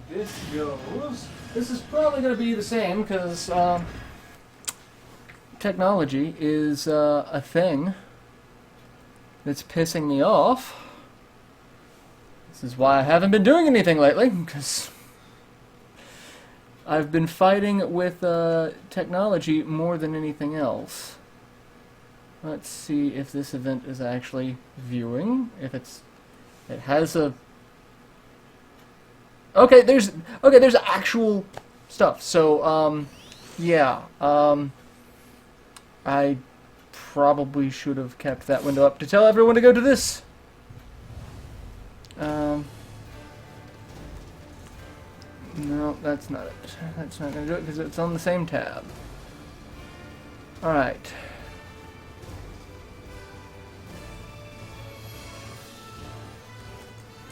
this goes. This is probably going to be the same because technology is a thing that's pissing me off. This is why I haven't been doing anything lately, because I've been fighting with technology more than anything else. Let's see if this event is actually viewing. If it has a... Okay, there's actual stuff. So, yeah. I probably should have kept that window up to tell everyone to go to this. No, that's not it. That's not going to do it because it's on the same tab. Alright.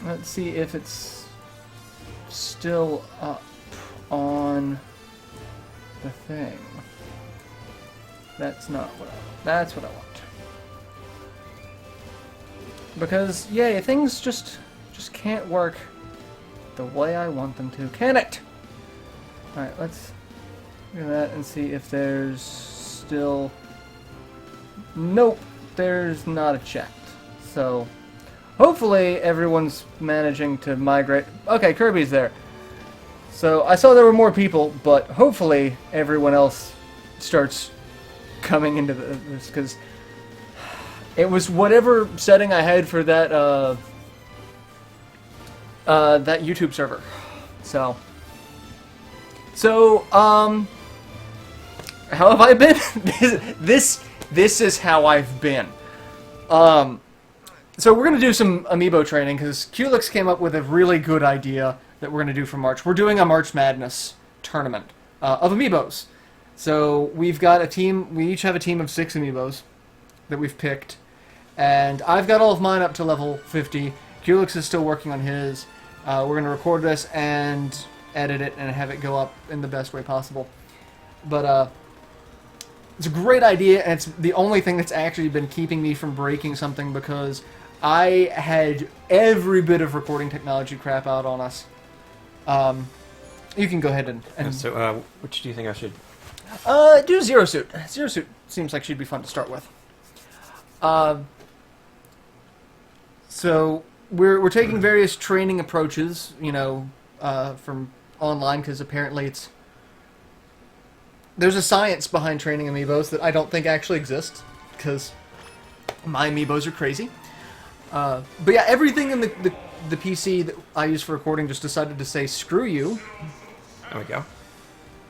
Let's see if it's still up on the thing. That's not what I want. That's what I want. Because, yeah, things just can't work the way I want them to. Can it? Alright, let's do that and see if there's still... Nope, there's not a checked. So, hopefully everyone's managing to migrate. Okay, Kirby's there. So, I saw there were more people, but hopefully everyone else starts coming into this, because it was whatever setting I had for that that YouTube server. So how have I been? This is how I've been. So we're gonna do some Amiibo training because Culex came up with a really good idea that we're gonna do for March. We're doing a March Madness tournament of Amiibos. So we've got a team. We each have a team of 6 Amiibos that we've picked, and I've got all of mine up to level 50. Culex is still working on his. We're going to record this and edit it and have it go up in the best way possible. But it's a great idea, and it's the only thing that's actually been keeping me from breaking something, because I had every bit of recording technology crap out on us. You can go ahead and so, which do you think I should... do Zero Suit. Zero Suit seems like she'd be fun to start with. So we're taking various training approaches, you know, from online, because apparently there's a science behind training Amiibos that I don't think actually exists, because my Amiibos are crazy. But yeah, everything in the PC that I use for recording just decided to say screw you. There we go.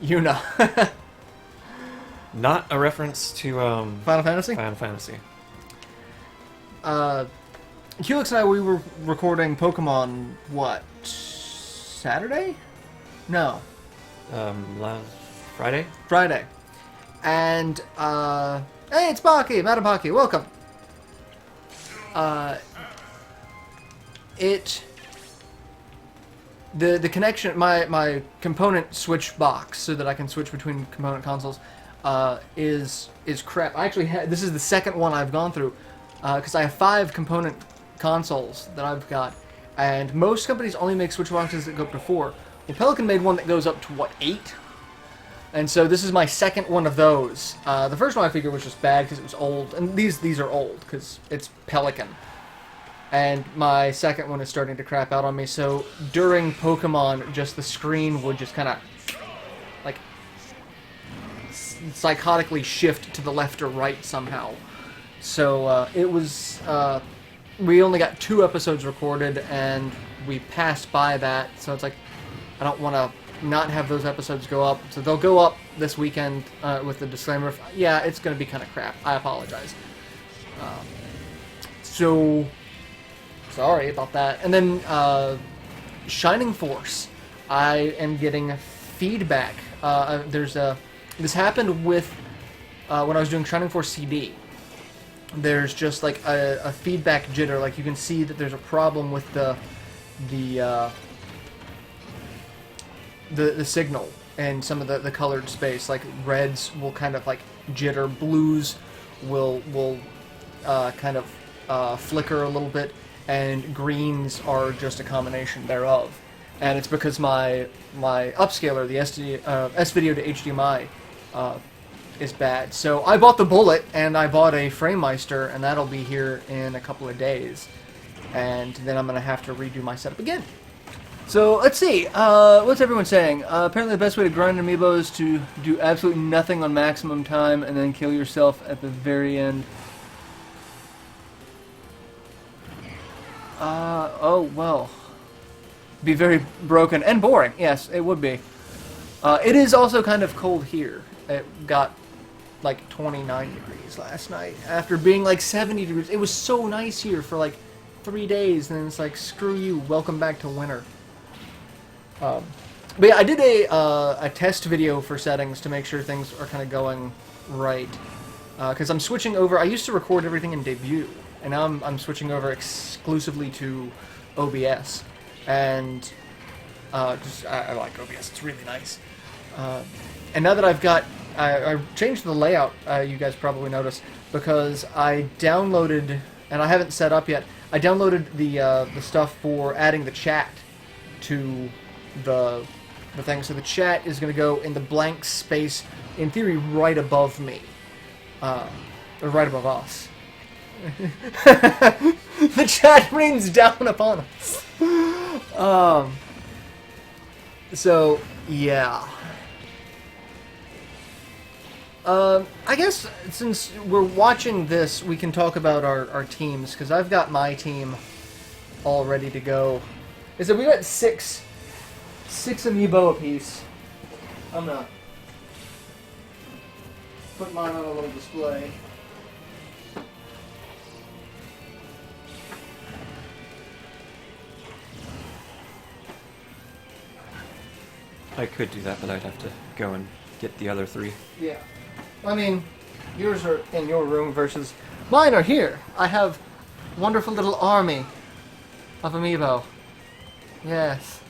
You know. Not a reference to Final Fantasy? Final Fantasy. Helix and I, we were recording Pokemon, what, Saturday? No. Last Friday? Friday. And, hey, it's Baki, Madam Baki, welcome. The connection, my component switch box, so that I can switch between component consoles, is crap. I actually this is the second one I've gone through, because I have 5 component consoles that I've got, and most companies only make switch boxes that go up to 4. Well, Pelican made one that goes up to, what, 8? And so this is my second one of those. The first one I figured was just bad because it was old, and these are old because it's Pelican. And my second one is starting to crap out on me, so during Pokemon, just the screen would just kind of, like, psychotically shift to the left or right somehow. So it was, we only got 2 episodes recorded, and we passed by that, so it's like, I don't want to not have those episodes go up. So they'll go up this weekend with the disclaimer of, yeah, it's going to be kind of crap. I apologize. So, sorry about that. And then, Shining Force. I am getting feedback. This happened with, when I was doing Shining Force CD. There's just like a feedback jitter. Like you can see that there's a problem with the signal and some of the colored space. Like reds will kind of like jitter, blues will kind of flicker a little bit, and greens are just a combination thereof. and it's because my upscaler, the S-Video to HDMI, is bad. So I bought the Bullet, and I bought a FrameMeister, and that'll be here in a couple of days. And then I'm going to have to redo my setup again. So, let's see. What's everyone saying? Apparently the best way to grind an amiibo is to do absolutely nothing on maximum time and then kill yourself at the very end. Oh, well. Be very broken and boring. Yes, it would be. It is also kind of cold here. It got like 29 degrees last night after being like 70 degrees. It was so nice here for like 3 days, and then it's like, screw you, welcome back to winter. But yeah, I did a test video for settings to make sure things are kind of going right. Because I'm switching over. I used to record everything in Debut, and now I'm switching over exclusively to OBS. And I like OBS. It's really nice. And now that I've got, I changed the layout. You guys probably noticed, because I downloaded, and I haven't set up yet. I downloaded the stuff for adding the chat to the thing. So the chat is going to go in the blank space, in theory, right above me, or right above us. The chat rains down upon us. So yeah. I guess since we're watching this, we can talk about our teams, because I've got my team all ready to go. So we got six amiibo apiece. I'm gonna put mine on a little display. I could do that, but I'd have to go and get the other 3. Yeah. I mean, yours are in your room versus mine are here. I have a wonderful little army of amiibo. Yes.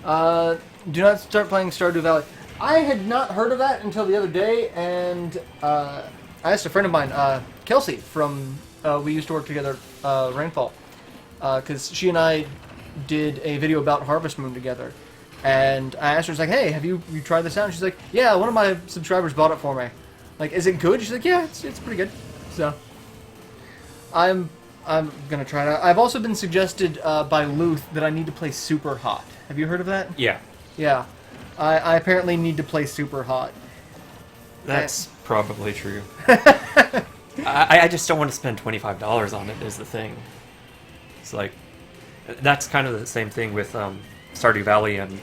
Do not start playing Stardew Valley. I had not heard of that until the other day, and I asked a friend of mine, Kelsey, from we used to work together, Rainfall, because she and I did a video about Harvest Moon together. And I asked her, I was like, hey, have you tried this out? And she's like, yeah, one of my subscribers bought it for me. Like, is it good? She's like, yeah, it's pretty good. So, I'm gonna try it out. I've also been suggested by Luth that I need to play Super Hot. Have you heard of that? Yeah. Yeah. I apparently need to play Super Hot. That's probably true. I just don't want to spend $25 on it, is the thing. It's like, that's kind of the same thing with Stardew Valley and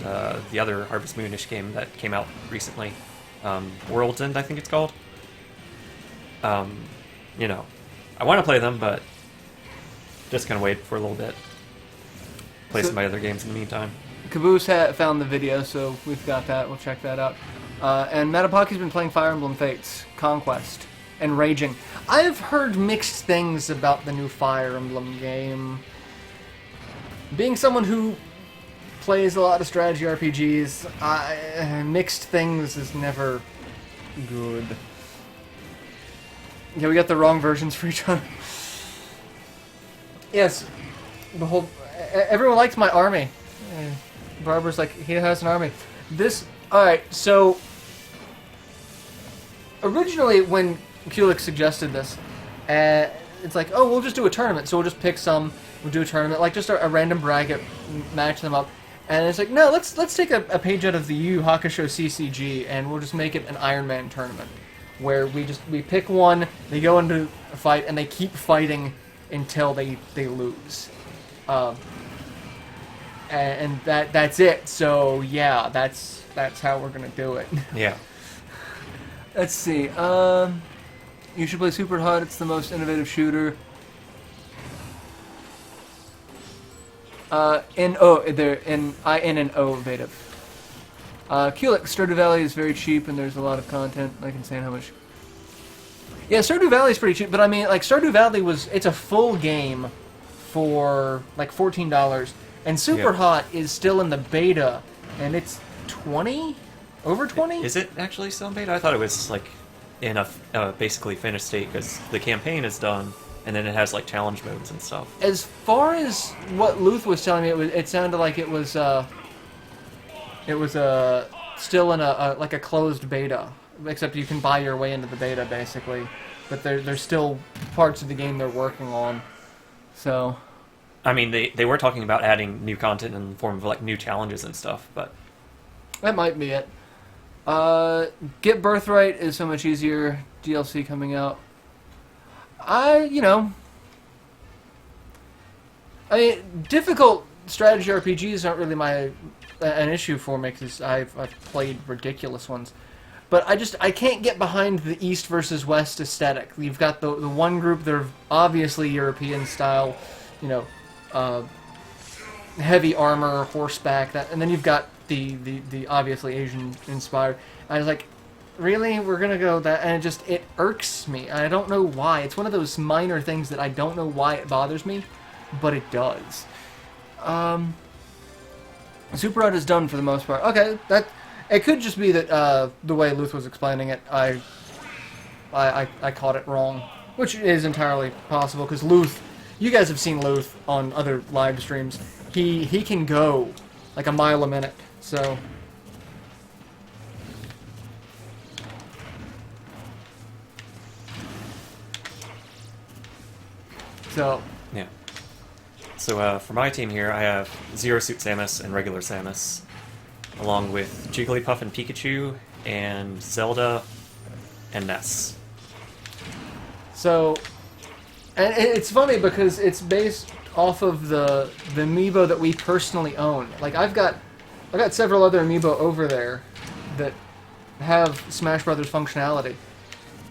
the other Harvest Moonish game that came out recently. World's End, I think it's called. You know, I want to play them, but just gonna wait for a little bit. Play some of my other games in the meantime. Caboose found the video, so we've got that. We'll check that out. And Matapaki's been playing Fire Emblem Fates, Conquest, and raging. I've heard mixed things about the new Fire Emblem game. Being someone who plays a lot of strategy RPGs, mixed things is never good. Yeah, we got the wrong versions for each other. Yes, behold, everyone likes my army. Barbara's like, he has an army. Alright, so originally when Kulik suggested this, it's like, oh, we'll just do a tournament, so we'll just pick some, we'll do a tournament, like just a random bracket, match them up. And it's like, no, let's take a page out of the Yu Yu Hakusho CCG, and we'll just make it an Iron Man tournament, where we pick one, they go into a fight, and they keep fighting until they lose. And that's it. So yeah, that's how we're gonna do it. Yeah. Let's see. You should play Super Hot. It's the most innovative shooter. Innovative. Kulik, Stardew Valley is very cheap, and there's a lot of content. I can say how much. Yeah, Stardew Valley is pretty cheap, but I mean, like, Stardew Valley it's a full game for like $14, and Super Hot is still in the beta, and it's 20, over 20. Is it actually still in beta? I thought it was like in a basically finished state because the campaign is done. and then it has like challenge modes and stuff. As far as what Luth was telling me, it sounded like it was still in like a closed beta, except you can buy your way into the beta basically. But there's still parts of the game they're working on. So, I mean, they were talking about adding new content in the form of like new challenges and stuff, but that might be it. Get Birthright is so much easier. DLC coming out. I mean, difficult strategy RPGs aren't really an issue for me because I've played ridiculous ones. But I can't get behind the East versus West aesthetic. You've got the one group that are obviously European style, heavy armor, horseback, and then you've got the obviously Asian inspired. I was like, really, we're gonna go that, and it irks me. I don't know why. It's one of those minor things that I don't know why it bothers me, but it does. Super Rod is done for the most part. Okay, it could just be that the way Luth was explaining it, I caught it wrong, which is entirely possible because Luth, you guys have seen Luth on other live streams. He can go like a mile a minute. So yeah. So for my team here, I have Zero Suit Samus and regular Samus, along with Jigglypuff and Pikachu, and Zelda and Ness. So, and it's funny because it's based off of the Amiibo that we personally own. Like I've got several other Amiibo over there that have Smash Brothers functionality,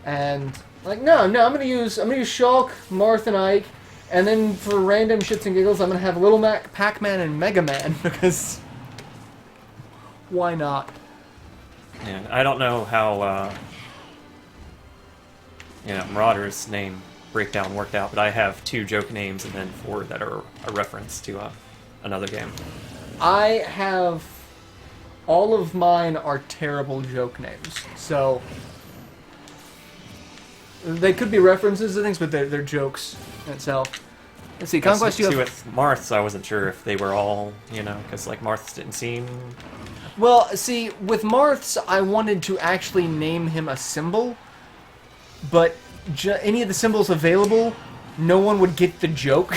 and like no, I'm gonna use Shulk, Marth, and Ike, and then for random shits and giggles, I'm gonna have Little Mac, Pac-Man, and Mega Man because why not? Yeah, I don't know how Marauder's name breakdown worked out, but I have 2 joke names and then 4 that are a reference to another game. I have all of mine are terrible joke names, so they could be references to things, but they're jokes in itself. Let's see, Conquest. See, with Marths, I wasn't sure if they were all, because like Marths didn't seem. Well, see, with Marths, I wanted to actually name him a symbol, but any of the symbols available, no one would get the joke.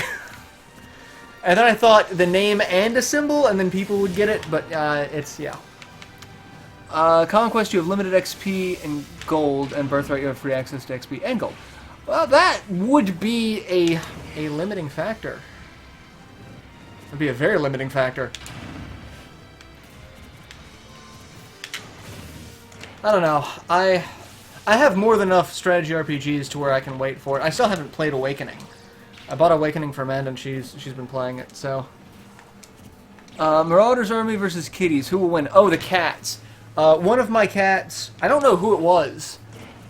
And then I thought the name and a symbol, and then people would get it, but yeah. Conquest, you have limited XP and gold, and Birthright, you have free access to XP and gold. Well, that would be a limiting factor. It would be a very limiting factor. I don't know. I have more than enough strategy RPGs to where I can wait for it. I still haven't played Awakening. I bought Awakening for Amanda, and she's been playing it, so. Marauder's Army versus Kitties. Who will win? Oh, the cats. One of my cats, I don't know who it was,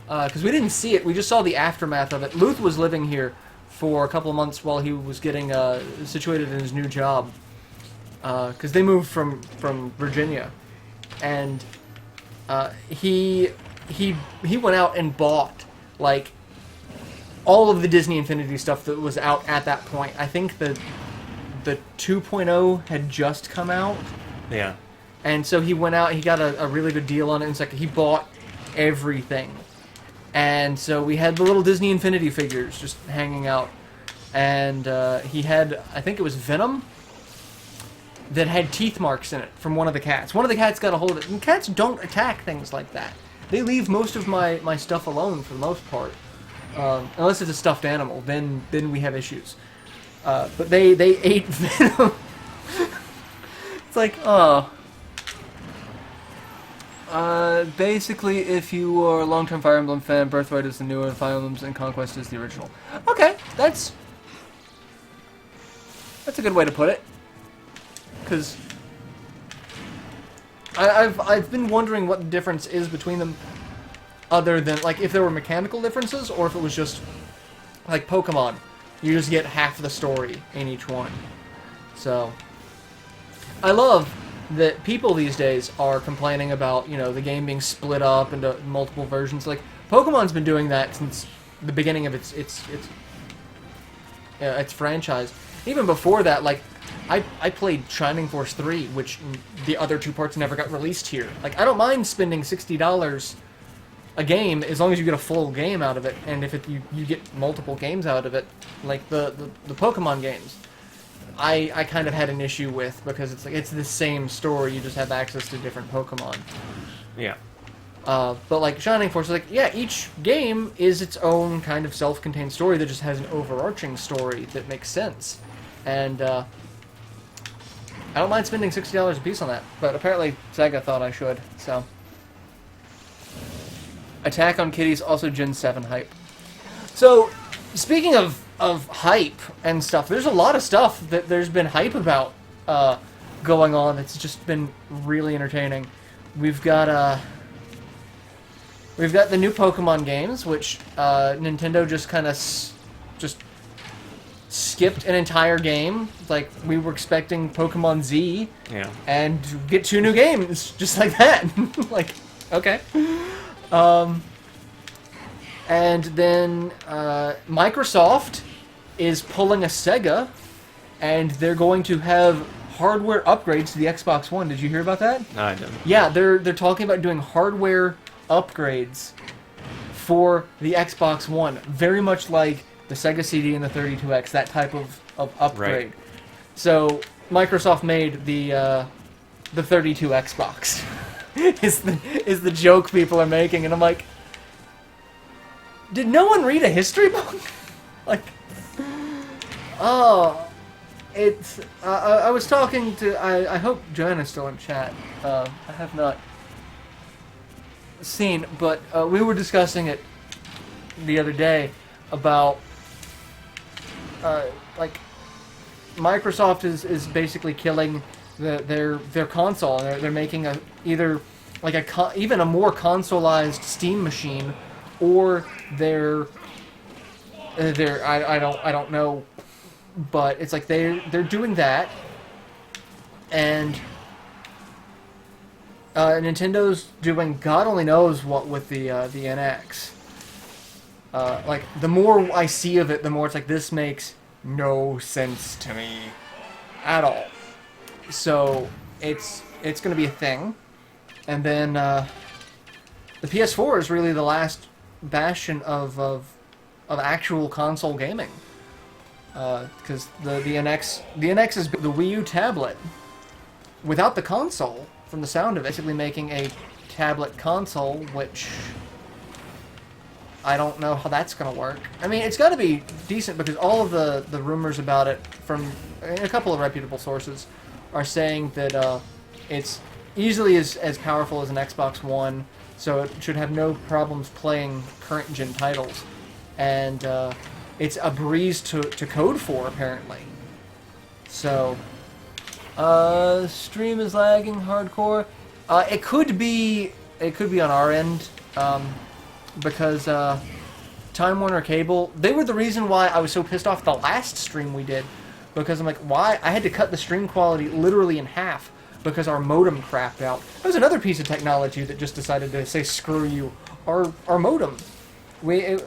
because we didn't see it. We just saw the aftermath of it. Luth was living here for a couple of months while he was getting situated in his new job, because they moved from Virginia, and he went out and bought like all of the Disney Infinity stuff that was out at that point. I think the 2.0 had just come out. Yeah. And so he went out, he got a really good deal on it, and it's like he bought everything. And so we had the little Disney Infinity figures just hanging out. And he had, I think it was Venom, that had teeth marks in it from one of the cats. One of the cats got a hold of it. And cats don't attack things like that. They leave most of my stuff alone for the most part. Unless it's a stuffed animal, then we have issues. But they ate Venom. It's like, oh. Basically, if you are a long-term Fire Emblem fan, Birthright is the newer Fire Emblems and Conquest is the original. Okay, that's a good way to put it. Because I've been wondering what the difference is between them, other than like if there were mechanical differences or if it was just like Pokemon, you just get half the story in each one. So I love that people these days are complaining about, the game being split up into multiple versions. Like Pokemon's been doing that since the beginning of its its franchise. Even before that, like, I played Shining Force 3, which the other two parts never got released here. Like, I don't mind spending $60 a game as long as you get a full game out of it, and if you get multiple games out of it, like the Pokemon games. I kind of had an issue with, because it's like it's the same story, you just have access to different Pokemon. Yeah. But like Shining Force, like, yeah, each game is its own kind of self-contained story that just has an overarching story that makes sense. And I don't mind spending $60 a piece on that, but apparently Sega thought I should, so. Attack on Kitties, also Gen 7 hype. So, speaking of hype and stuff, there's a lot of stuff that there's been hype about going on that's just been really entertaining. We've got the new Pokemon games, which Nintendo just kind of just skipped an entire game. Like, we were expecting Pokemon Z, Yeah. and get 2 new games just like that. Like, okay. And then Microsoft is pulling a Sega, and they're going to have hardware upgrades to the Xbox One. Did you hear about that? I didn't. Yeah, they're talking about doing hardware upgrades for the Xbox One, very much like the Sega CD and the 32X, that type of upgrade. Right. So Microsoft made the 32 Xbox. is the joke people are making, and I'm like, did no one read a history book? Like, oh, it's. I was talking to. I hope Joanna's still in chat. I have not seen, but we were discussing it the other day about like Microsoft is basically killing their console. They're making either like even a more consoleized Steam machine, or I don't know, but it's like they're doing that, and Nintendo's doing God only knows what with the NX. Like, the more I see of it, the more it's like, this makes no sense to me at all. So it's going to be a thing, and then the PS4 is really the last bastion of actual console gaming, because the NX is the Wii U tablet without the console. From the sound of it, basically making a tablet console, which I don't know how that's going to work. I mean, it's got to be decent, because all of the rumors about it from a couple of reputable sources are saying that it's easily as powerful as an Xbox One, so it should have no problems playing current gen titles. And it's a breeze to code for, apparently. So stream is lagging hardcore. It could be on our end, because Time Warner Cable, they were the reason why I was so pissed off the last stream we did, because I'm like, why? I had to cut the stream quality literally in half because our modem crapped out. That was another piece of technology that just decided to say, screw you. Our modem. We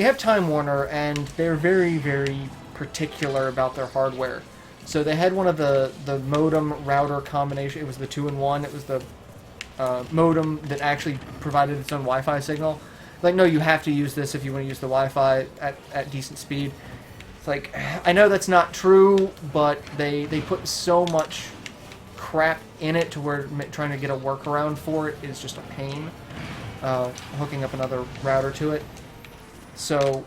have Time Warner, and they're very, very particular about their hardware. So they had one of the modem router combination. It was the 2-in-1. It was the modem that actually provided its own Wi-Fi signal. Like, no, you have to use this if you want to use the Wi-Fi at decent speed. It's like, I know that's not true, but they put so much crap in it to where trying to get a workaround for it is just a pain. Hooking up another router to it. So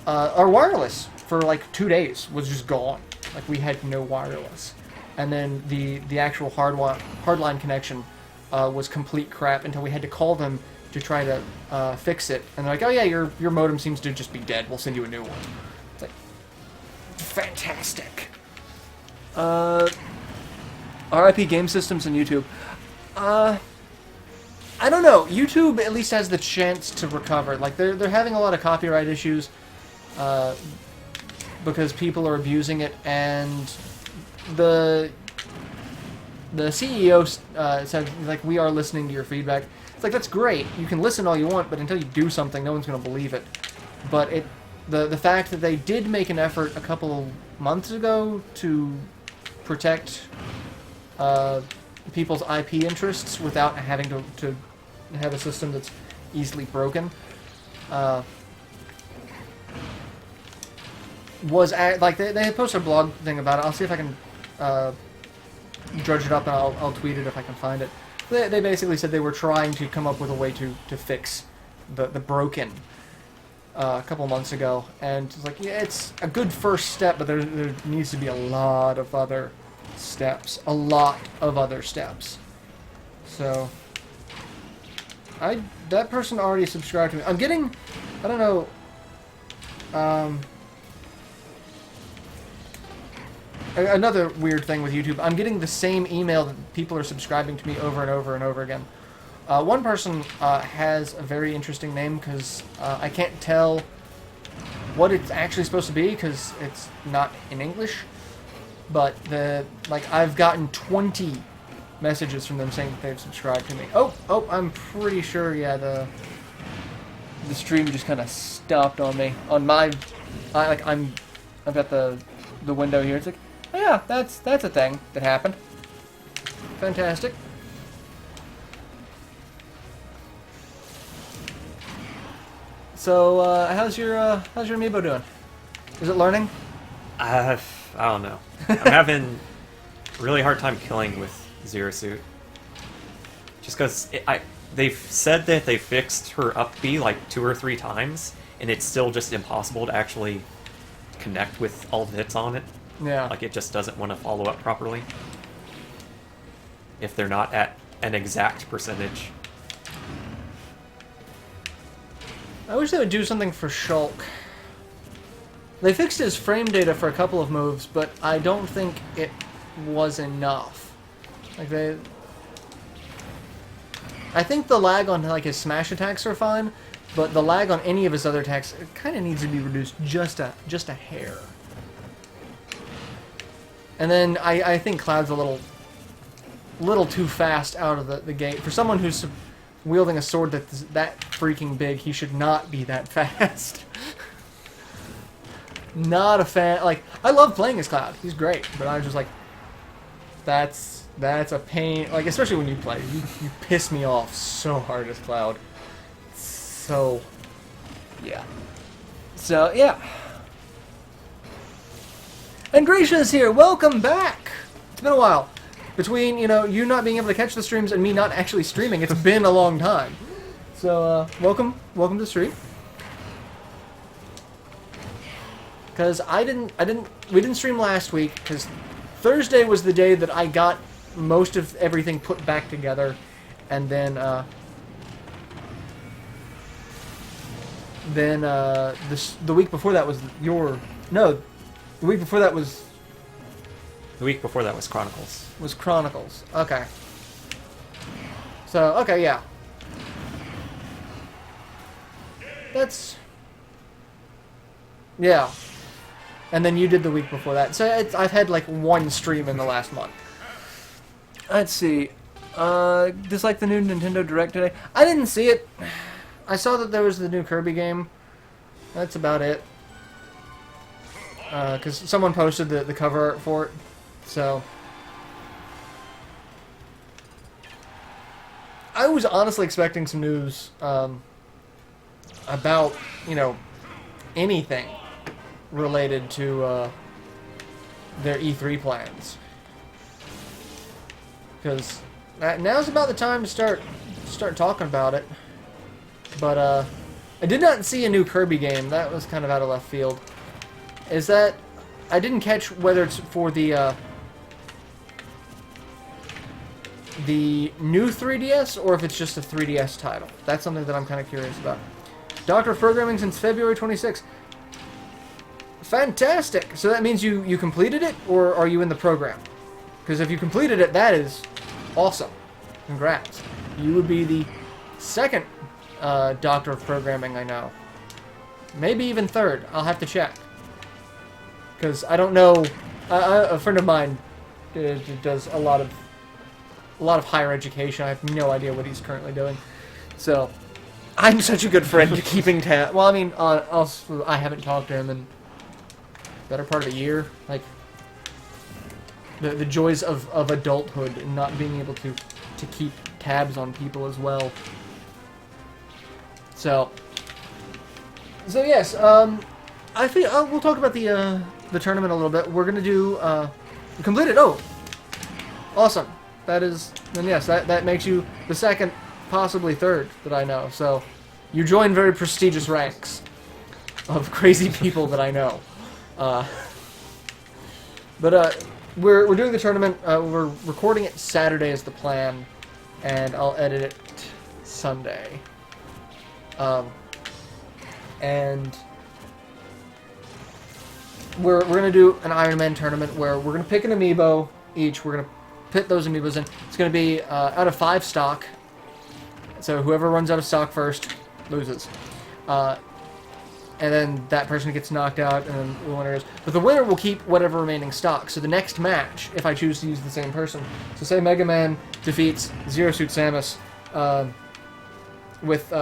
our wireless for like 2 days was just gone. Like, we had no wireless. And then the actual hardline connection was complete crap until we had to call them to try to fix it. And they're like, oh yeah, your modem seems to just be dead. We'll send you a new one. It's like, fantastic. RIP Game Systems and YouTube. I don't know. YouTube at least has the chance to recover. Like, they're having a lot of copyright issues because people are abusing it, and the CEO said, like, we are listening to your feedback. It's like, that's great. You can listen all you want, but until you do something, no one's going to believe it. But the fact that they did make an effort a couple months ago to protect people's IP interests without having to have a system that's easily broken. Like they had posted a blog thing about it. I'll see if I can drudge it up and I'll tweet it if I can find it. They basically said they were trying to come up with a way to fix the broken a couple months ago, and it's like, yeah, it's a good first step, but there needs to be a lot of other steps. So that person already subscribed to me. I'm getting, I don't know, another weird thing with YouTube, I'm getting the same email that people are subscribing to me over and over and over again. One person has a very interesting name because I can't tell what it's actually supposed to be because it's not in English. But I've gotten 20 messages from them saying that they've subscribed to me. Oh, I'm pretty sure, yeah, the stream just kind of stopped on me. On my, I've got the window here. It's like, oh, yeah, that's a thing that happened. Fantastic. So, how's your Amiibo doing? Is it learning? I don't know. I'm having a really hard time killing with Zero Suit. Just because they've said that they fixed her up B like 2 or 3 times, and it's still just impossible to actually connect with all the hits on it. Yeah. Like, it just doesn't want to follow up properly. If they're not at an exact percentage. I wish they would do something for Shulk. They fixed his frame data for a couple of moves, but I don't think it was enough. I think the lag on his smash attacks are fine, but the lag on any of his other attacks kind of needs to be reduced just a hair. And then I think Cloud's a little too fast out of the gate for someone who's wielding a sword that's that freaking big. He should not be that fast. Not a fan. I love playing as Cloud. He's great, but I was just like, that's a pain. Especially when you play, you piss me off so hard as Cloud. So, yeah. And Gracia is here. Welcome back. It's been a while. Between, you not being able to catch the streams and me not actually streaming, it's been a long time. So, welcome to the stream. Because we didn't stream last week, because Thursday was the day that I got most of everything put back together, and then the week before that was the week before that was... The week before that was Chronicles. Was Chronicles. Okay. So, okay, yeah. That's... Yeah. And then you did the week before that. So I've had one stream in the last month. Let's see. Just like the new Nintendo Direct today. I didn't see it. I saw that there was the new Kirby game. That's about it. Because someone posted the cover art for it. So... I was honestly expecting some news about, anything related to their E3 plans. Because now's about the time to start talking about it. But I did not see a new Kirby game. That was kind of out of left field. Is that... I didn't catch whether it's for the new 3DS or if it's just a 3DS title. That's something that I'm kind of curious about. Doctor of Programming since February 26th. Fantastic! So that means you completed it, or are you in the program? Because if you completed it, that is awesome. Congrats. You would be the second Doctor of Programming I know. Maybe even third. I'll have to check. Because I don't know... a friend of mine does a lot of higher education. I have no idea what he's currently doing. So, I'm such a good friend to keeping tab. Well, I mean, also, I haven't talked to him in better part of a year. Like, the joys of adulthood and not being able to keep tabs on people as well. So yes, I think we'll talk about the tournament a little bit. We're gonna do completed. Oh, awesome! That is then yes, that makes you the second, possibly third that I know. So you join very prestigious ranks of crazy people that I know. But we're doing the tournament. We're recording it Saturday is the plan, and I'll edit it Sunday. And we're gonna do an Iron Man tournament where we're gonna pick an amiibo each. We're gonna pit those amiibos in. It's gonna be out of 5 stock. So whoever runs out of stock first loses. And then that person gets knocked out, and then the winner is. But the winner will keep whatever remaining stock. So the next match, if I choose to use the same person, so say Mega Man defeats Zero Suit Samus with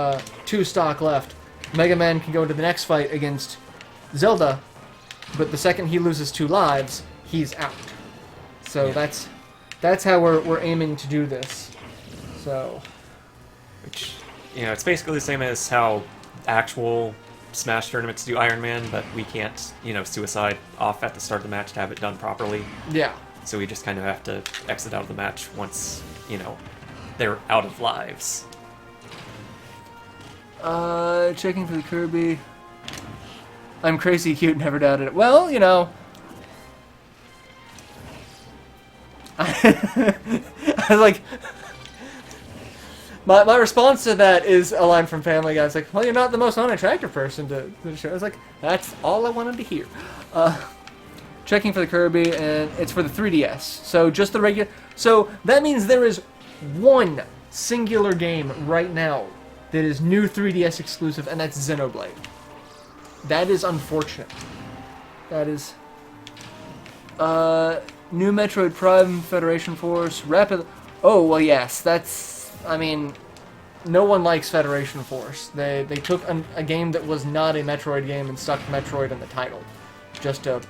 2 stock left, Mega Man can go into the next fight against Zelda, but the second he loses 2 lives, he's out. So Yeah. that's how we're aiming to do this. So, Which, it's basically the same as how actual Smash tournaments do Iron Man, but we can't, suicide off at the start of the match to have it done properly. yeah. So we just kind of have to exit out of the match once, they're out of lives. Checking for the Kirby. I'm crazy cute, never doubted it. Well, I was like, my response to that is a line from Family Guy. It's like, well, you're not the most unattractive person to the show. I was like, that's all I wanted to hear. Checking for the Kirby, and it's for the 3DS. So just the regular. So that means there is one singular game right now that is new 3DS exclusive, and that's Xenoblade. That is unfortunate. That is. New Metroid Prime, Federation Force, Rapid. Oh well, yes, that's. I mean, no one likes Federation Force. They took a game that was not a Metroid game and stuck Metroid in the title, just to.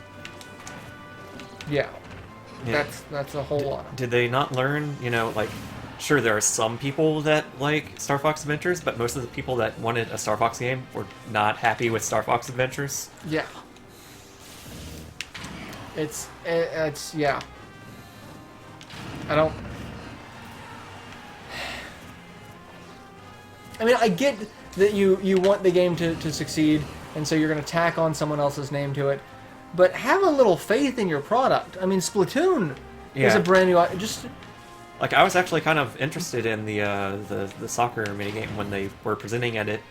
Yeah. That's a whole lot. Did they not learn, sure, there are some people that like Star Fox Adventures, but most of the people that wanted a Star Fox game were not happy with Star Fox Adventures. Yeah. It's yeah. I mean, I get that you want the game to succeed, and so you're going to tack on someone else's name to it, but have a little faith in your product. I mean, Splatoon is a brand new. Just like I was actually kind of interested in the soccer minigame when they were presenting it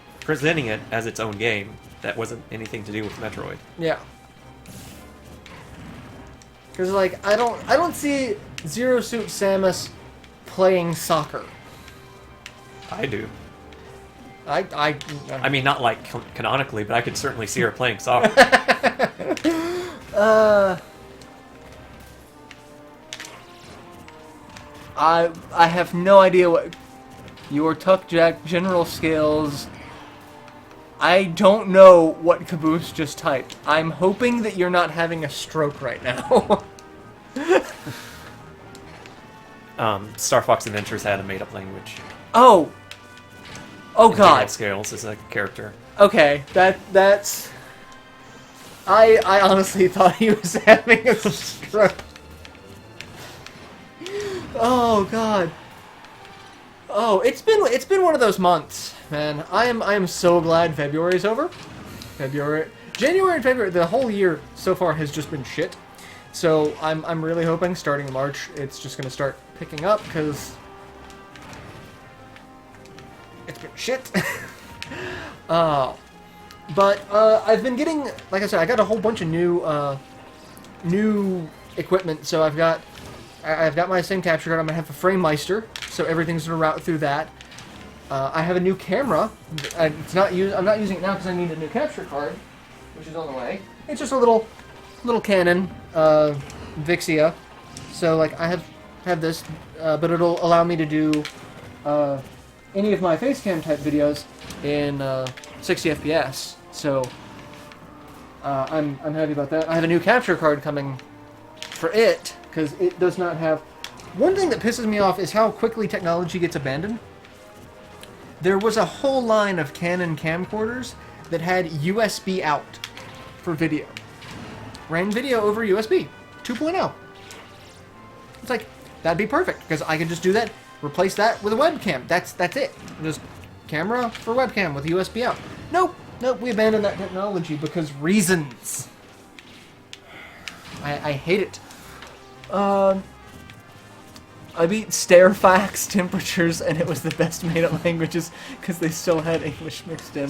as its own game that wasn't anything to do with Metroid. Yeah. Because like I don't see Zero Suit Samus playing soccer. I do. I mean, not like canonically, but I could certainly see her playing soccer. I have no idea what your Tuck Jack general skills. I don't know what Caboose just typed. I'm hoping that you're not having a stroke right now. Star Fox Adventures had a made-up language. Oh And God. Daniel Scales is a character. Okay, that's. I honestly thought he was having a stroke. Oh God. Oh, it's been one of those months, man. I am so glad February's over. January and February, the whole year so far has just been shit. So I'm really hoping starting in March it's just gonna start picking up because it's been shit. But I've been getting, like I said, I got a whole bunch of new equipment. So I've got my same capture card. I'm gonna have a Frame Meister, so everything's gonna route through that. I have a new camera. I'm not using it now because I need a new capture card, which is on the way. It's just a little Canon Vixia. So like I have this, but it'll allow me to do any of my facecam type videos in 60 FPS. So I'm happy about that. I have a new capture card coming for it because it does not have. One thing that pisses me off is how quickly technology gets abandoned. There was a whole line of Canon camcorders that had USB out for video. Ran video over USB 2.0. It's like, that'd be perfect, because I can just do that, replace that with a webcam. That's it. Just camera for webcam with USB out. Nope, we abandoned that technology because reasons. I hate it. I beat Stairfax temperatures, and it was the best made-up languages because they still had English mixed in.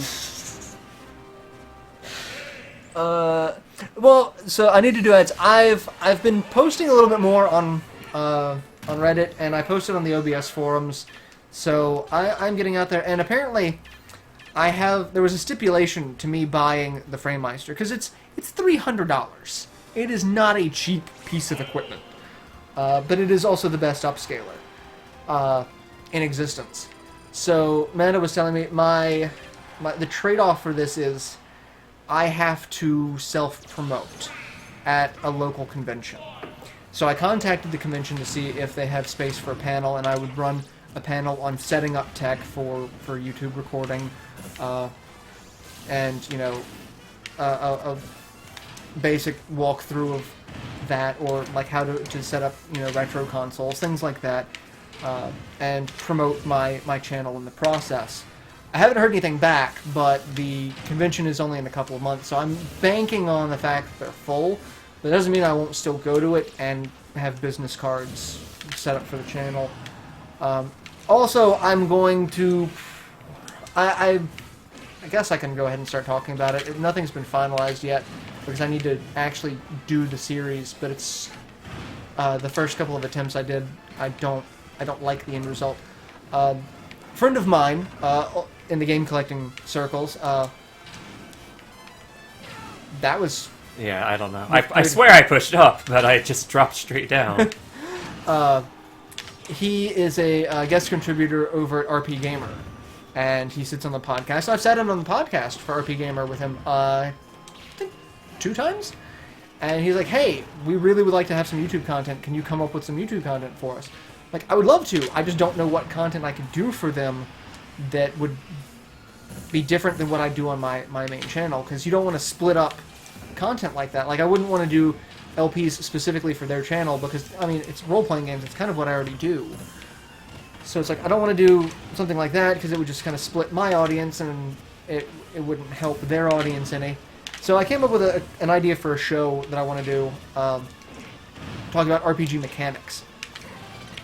Well, so I need to do ads. I've been posting a little bit more on Reddit, and I posted on the OBS forums. So I'm getting out there, and apparently there was a stipulation to me buying the FrameMeister because it's $300. It is not a cheap piece of equipment. But it is also the best upscaler in existence. So Amanda was telling me the trade-off for this is I have to self-promote at a local convention. So I contacted the convention to see if they have space for a panel, and I would run a panel on setting up tech for YouTube recording, and a basic walkthrough of that, or like how to set up retro consoles, things like that, and promote my channel in the process. I haven't heard anything back, but the convention is only in a couple of months, so I'm banking on the fact that they're full. But it doesn't mean I won't still go to it and have business cards set up for the channel. Also, I'm going to... I guess I can go ahead and start talking about it. Nothing's been finalized yet, because I need to actually do the series, but it's... the first couple of attempts I did, I don't like the end result. Friend of mine, in the game collecting circles, that was... Yeah, I don't know. I swear I pushed up, but I just dropped straight down. He is a guest contributor over at RP Gamer, and he sits on the podcast. I've sat in on the podcast for RP Gamer with him, I think 2 times? And he's like, hey, we really would like to have some YouTube content. Can you come up with some YouTube content for us? Like, I would love to. I just don't know what content I could do for them that would be different than what I do on my main channel, because you don't want to split up content like that. Like, I wouldn't want to do LPs specifically for their channel, because, I mean, it's role-playing games. It's kind of what I already do. So it's like, I don't want to do something like that, because it would just kind of split my audience, and it wouldn't help their audience any. So I came up with an idea for a show that I want to do, talking about RPG mechanics.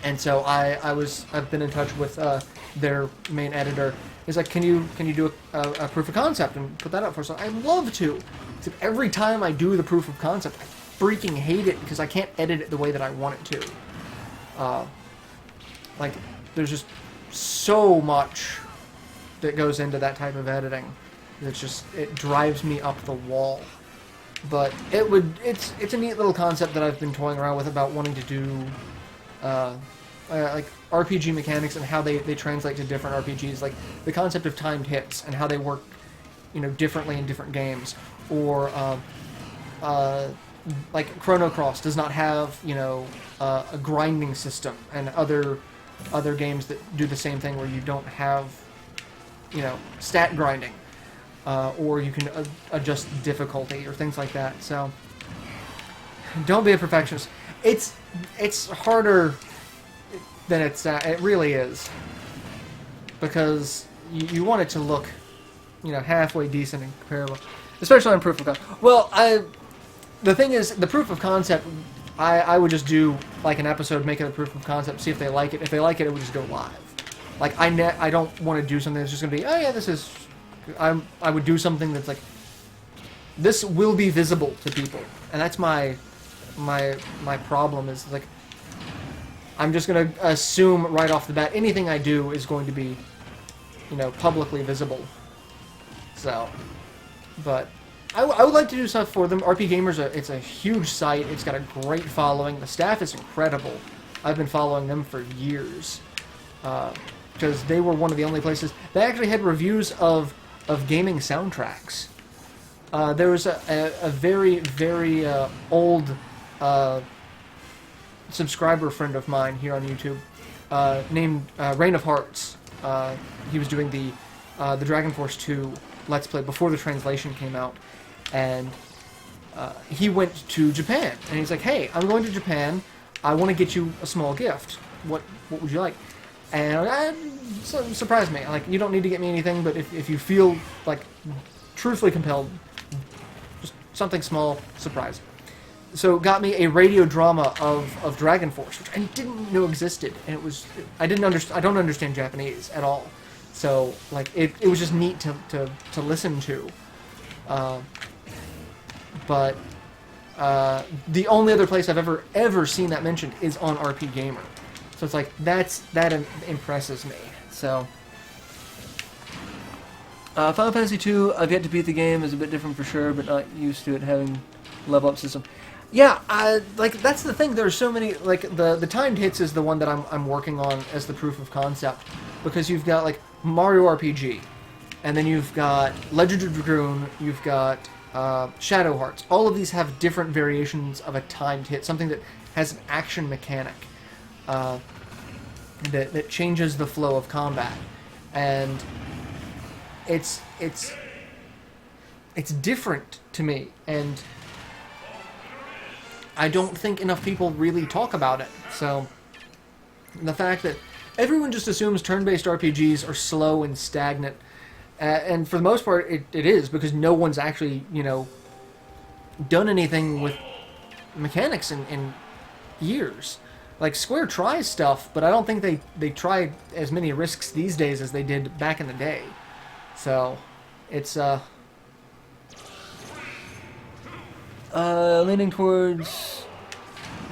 And so I've been in touch with their main editor. He's like, can you do a proof of concept and put that up for us? I'd love to. Except every time I do the proof of concept, I freaking hate it because I can't edit it the way that I want it to. Like, there's just so much that goes into that type of editing. It drives me up the wall. But it's a neat little concept that I've been toying around with about wanting to do like RPG mechanics and how they translate to different RPGs, like the concept of timed hits and how they work, differently in different games. Or like Chrono Cross does not have a grinding system, and other games that do the same thing where you don't have stat grinding, or you can adjust difficulty or things like that. So don't be a perfectionist. It's harder than it really is, because you want it to look halfway decent and comparable, especially on proof of concept. Well, the thing is, the proof of concept, I would just do like an episode, make it a proof of concept, see if they like it. If they like it, it would just go live. Like, I don't want to do something that's just going to be, oh yeah, this is... I would do something that's like, this will be visible to people. And that's my problem, is like, I'm just going to assume right off the bat anything I do is going to be, publicly visible. So, but I would like to do stuff for them. RP Gamer's it's a huge site. It's got a great following. The staff is incredible. I've been following them for years. because they were one of the only places. They actually had reviews of gaming soundtracks. There was a very, very old subscriber friend of mine here on YouTube named Reign of Hearts. He was doing the Dragon Force 2 Let's Play before the translation came out, and he went to Japan, and he's like, "Hey, I'm going to Japan. I want to get you a small gift. What would you like?" And surprised me. Like, you don't need to get me anything, but if you feel like truthfully compelled, just something small, surprise. So got me a radio drama of Dragon Force, which I didn't know existed, and it was I don't understand Japanese at all, so like it was just neat to listen to. But the only other place I've ever seen that mentioned is on RP Gamer, so it's like that impresses me. So Final Fantasy II, I've yet to beat the game. Is a bit different for sure, but not used to it having level up system. Yeah, like that's the thing. There's so many. Like the timed hits is the one that I'm working on as the proof of concept, because you've got like Mario RPG, and then you've got Legend of Dragoon, you've got Shadow Hearts. All of these have different variations of a timed hit, something that has an action mechanic that changes the flow of combat, and it's different to me, and I don't think enough people really talk about it. So the fact that everyone just assumes turn-based RPGs are slow and stagnant, and for the most part it is, because no one's actually, done anything with mechanics in years. Like, Square tries stuff, but I don't think they try as many risks these days as they did back in the day. So it's leaning towards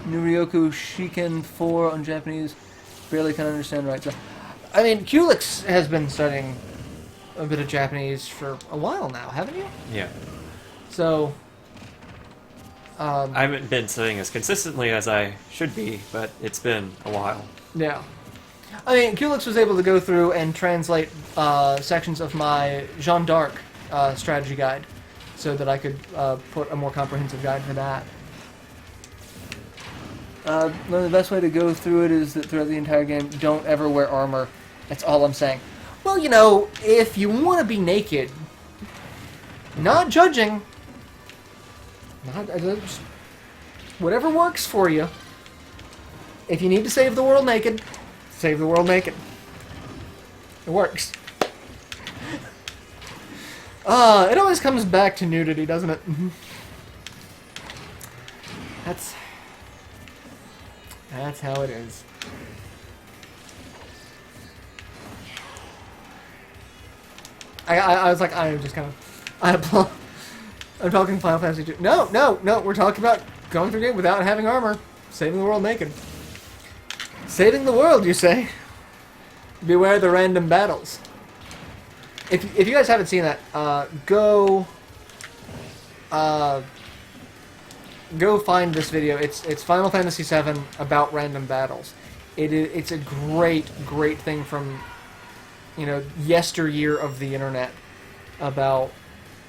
Nuryoku Shiken 4 on Japanese. Barely can understand right. So, I mean, Kulix has been studying a bit of Japanese for a while now, haven't you? Yeah. So, I haven't been studying as consistently as I should be, but it's been a while. Yeah. I mean, Kulix was able to go through and translate sections of my Jeanne d'Arc strategy guide, so that I could put a more comprehensive guide for that. The best way to go through it is that throughout the entire game, don't ever wear armor. That's all I'm saying. Well, if you want to be naked, not judging, just whatever works for you. If you need to save the world naked, save the world naked. It works. It always comes back to nudity, doesn't it? That's how it is. I was like, I'm just kind of... I'm talking Final Fantasy 2. No, we're talking about going through the game without having armor. Saving the world naked. Saving the world, you say? Beware the random battles. If you guys haven't seen that, go find this video. It's Final Fantasy VII about random battles. It's a great thing from yesteryear of the internet, about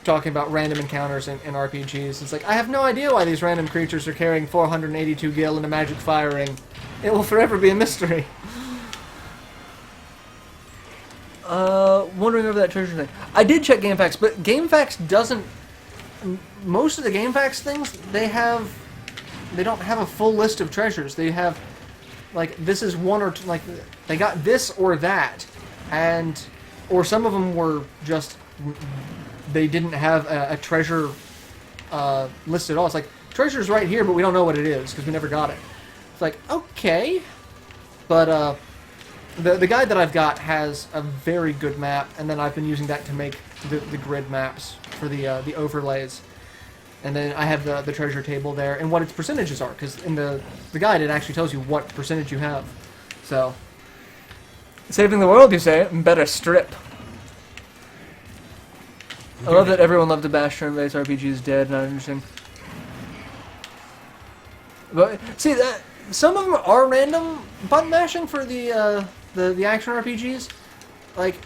talking about random encounters in RPGs. It's like, I have no idea why these random creatures are carrying 482 gil and a magic fire ring. It will forever be a mystery. Wondering over that treasure thing. I did check GameFAQs, but GameFAQs doesn't... Most of the GameFAQs things, they don't have a full list of treasures. They have, like, this is one or two, like, they got this or that, or some of them were just, they didn't have a treasure list at all. It's like, treasure's right here, but we don't know what it is, because we never got it. It's like, okay, but, the guide that I've got has a very good map, and then I've been using that to make the grid maps for the overlays. And then I have the treasure table there, and what its percentages are, because in the guide it actually tells you what percentage you have. So, saving the world, you say? Better strip. I love that everyone loved to bash turn-based RPGs dead, not interesting. But, see, some of them are random button mashing for the the action RPGs. Like,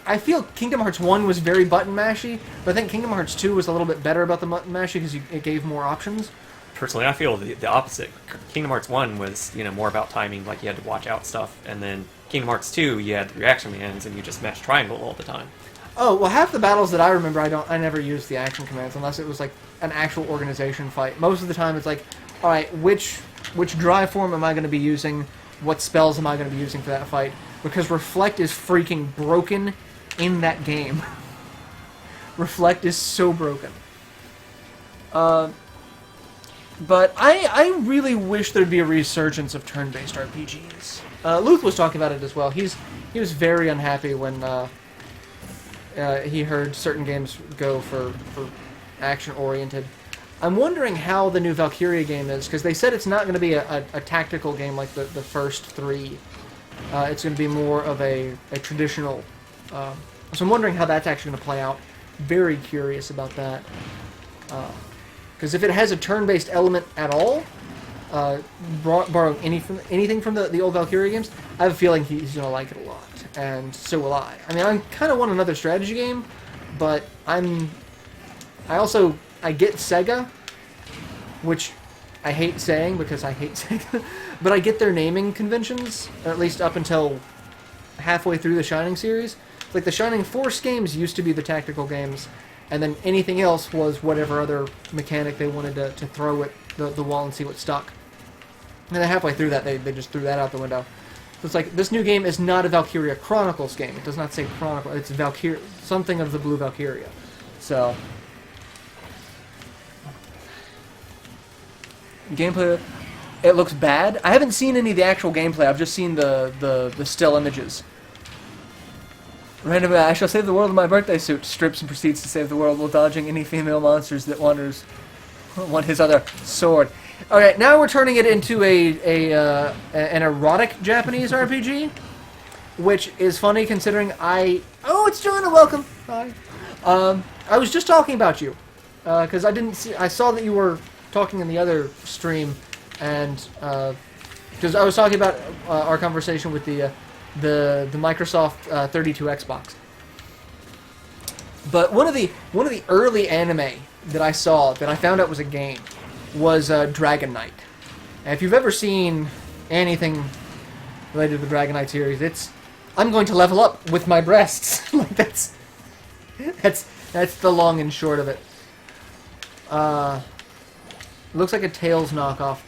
I feel Kingdom Hearts 1 was very button mashy, but I think Kingdom Hearts 2 was a little bit better about the button mashy because it gave more options. Personally, I feel the opposite. Kingdom Hearts 1 was, more about timing, like you had to watch out stuff, and then Kingdom Hearts 2, you had the reaction commands, and you just mashed triangle all the time. Oh, well, half the battles that I remember, I never used the action commands unless it was like an actual organization fight. Most of the time, it's like, all right, which drive form am I going to be using? What spells am I going to be using for that fight? Because Reflect is freaking broken in that game. Reflect is so broken. But I really wish there'd be a resurgence of turn-based RPGs. Luth was talking about it as well. He was very unhappy when he heard certain games go for action-oriented. I'm wondering how the new Valkyria game is, because they said it's not going to be a tactical game like the first three. It's going to be more of a traditional... so I'm wondering how that's actually going to play out. Very curious about that. Because if it has a turn-based element at all, borrowing anything from the old Valkyria games, I have a feeling he's going to like it a lot. And so will I. I mean, I kind of want another strategy game, but I get Sega, which I hate saying because I hate Sega, but I get their naming conventions, or at least up until halfway through the Shining series. Like, the Shining Force games used to be the tactical games, and then anything else was whatever other mechanic they wanted to throw at the wall and see what stuck. And then halfway through that, they just threw that out the window. So it's like, this new game is not a Valkyria Chronicles game. It does not say Chronicle. It's something of the Blue Valkyria. So... gameplay, it looks bad. I haven't seen any of the actual gameplay. I've just seen the still images. Randomly, I shall save the world in my birthday suit. Strips and proceeds to save the world while dodging any female monsters that want his other sword. Alright, now we're turning it into an erotic Japanese RPG, which is funny considering Oh, it's Joanna, welcome! Hi. I was just talking about you, because I saw that you were talking in the other stream, and because I was talking about our conversation with the Microsoft 32 Xbox. But one of the early anime that I saw that I found out was a game was Dragon Knight. And if you've ever seen anything related to the Dragon Knight series, it's I'm going to level up with my breasts. Like that's the long and short of it. Looks like a Tails knockoff.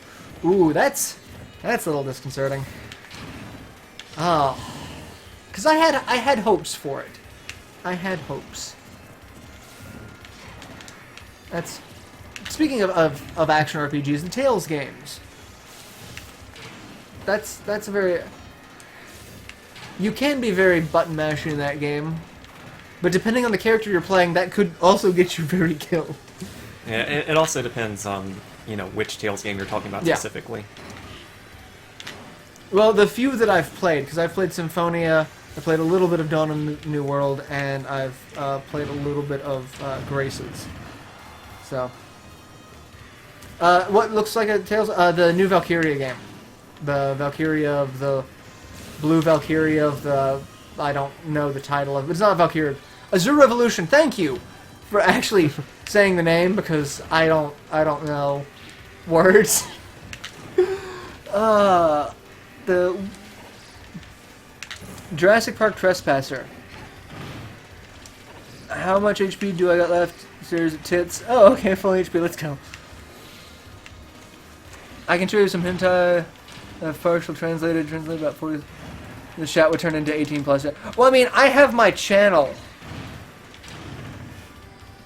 Ooh, that's a little disconcerting. Oh, because I had hopes for it. I had hopes. That's speaking of action RPGs, the Tails games. That's a very. You can be very button mashing in that game, but depending on the character you're playing, that could also get you very killed. Yeah, it also depends on which Tales game you're talking about specifically. Well, the few that I've played, because I've played Symphonia, I played a little bit of Dawn of the New World, and I've played a little bit of Graces. So, what looks like a Tales, the new Valkyria game, the Valkyria of the Blue Valkyria of the I don't know the title of it. It's not Valkyria. Azure Revolution. Thank you for actually saying the name because I don't know words. The Jurassic Park Trespasser. How much HP do I got left? Series of tits. Oh, okay, full HP. Let's go. I can show you some hentai. Partial translated about 40. The chat would turn into 18 plus. Well, I mean, I have my channel.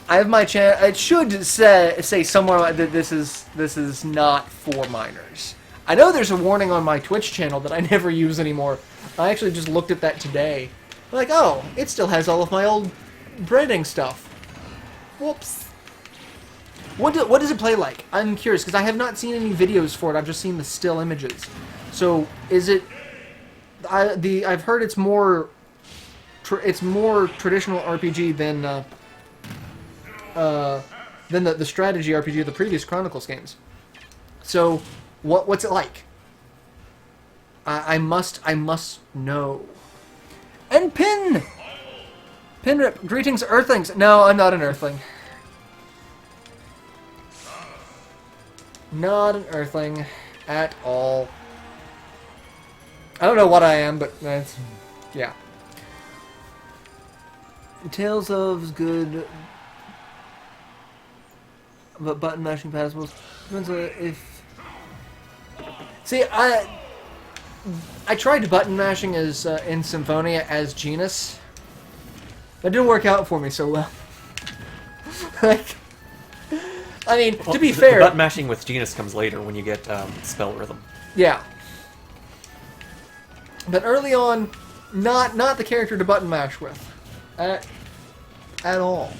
It should say somewhere that this is not for minors. I know there's a warning on my Twitch channel that I never use anymore. I actually just looked at that today. Like, oh, it still has all of my old branding stuff. Whoops. What does it play like? I'm curious because I have not seen any videos for it. I've just seen the still images. So is it? I've heard it's more traditional RPG than the strategy RPG of the previous Chronicles games. So what's it like? I must know. And Pin! Pinrip, greetings, Earthlings. No, I'm not an Earthling. Not an Earthling at all. I don't know what I am, but that's... yeah. Tales of's good, but button mashing passables. Depends on if... See, I tried button mashing as in Symphonia as Genus. That didn't work out for me so well. Like, I mean, well, to be fair... The button mashing with Genus comes later when you get spell rhythm. Yeah. But early on, not the character to button mash with. At all.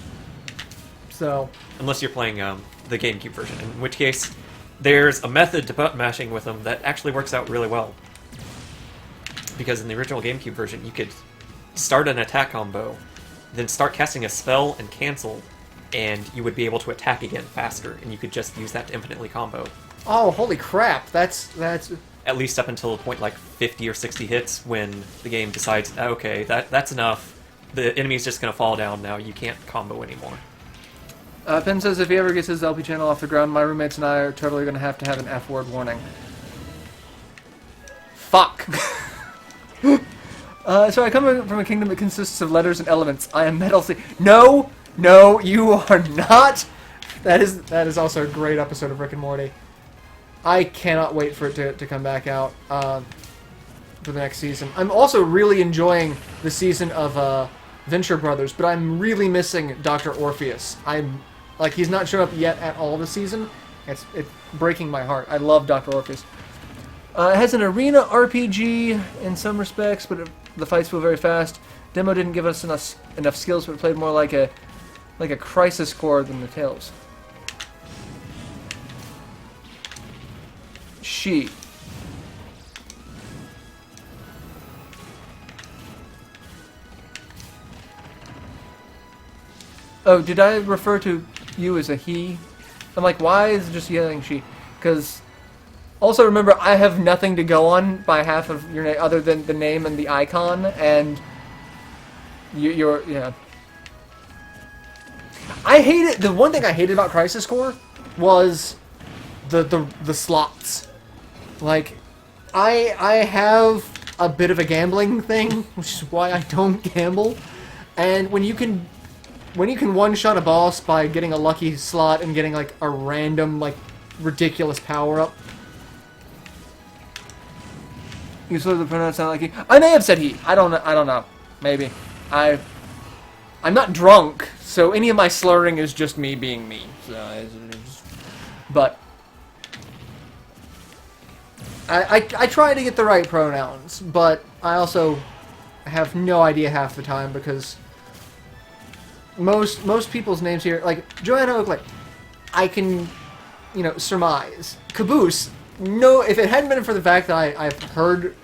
So... Unless you're playing the GameCube version, in which case there's a method to button mashing with them that actually works out really well. Because in the original GameCube version, you could start an attack combo, then start casting a spell and cancel, and you would be able to attack again faster, and you could just use that to infinitely combo. Oh, holy crap! That's at least up until a point like 50 or 60 hits, when the game decides, okay, that's enough. The enemy's just going to fall down now. You can't combo anymore. Penn says if he ever gets his LP channel off the ground, my roommates and I are totally going to have an F-word warning. Fuck. So I come from a kingdom that consists of letters and elements. I am Metal C. No, you are not. That is also a great episode of Rick and Morty. I cannot wait for it to come back out for the next season. I'm also really enjoying the season of Venture Brothers, but I'm really missing Dr. Orpheus. He's not shown up yet at all this season. It's breaking my heart. I love Dr. Orpheus. It has an arena RPG in some respects, but the fights feel very fast. Demo didn't give us enough skills, but it played more like a Crisis Core than the Tales. She. Oh, did I refer to you as a he? I'm like, why is it just yelling she? Because also remember, I have nothing to go on by half of your name other than the name and the icon, and you're yeah. I hate it. The one thing I hated about Crisis Core was the slots. Like, I have a bit of a gambling thing, which is why I don't gamble, and when you can one-shot a boss by getting a lucky slot and getting, like, a random, like, ridiculous power-up. You slur the pronoun sound like he... I may have said he. I don't know. Maybe. I'm not drunk, so any of my slurring is just me being me. So, but... I try to get the right pronouns, but I also have no idea half the time because... Most people's names here, like Joanna Oakley, I can, surmise. Caboose, no, if it hadn't been for the fact that I've heard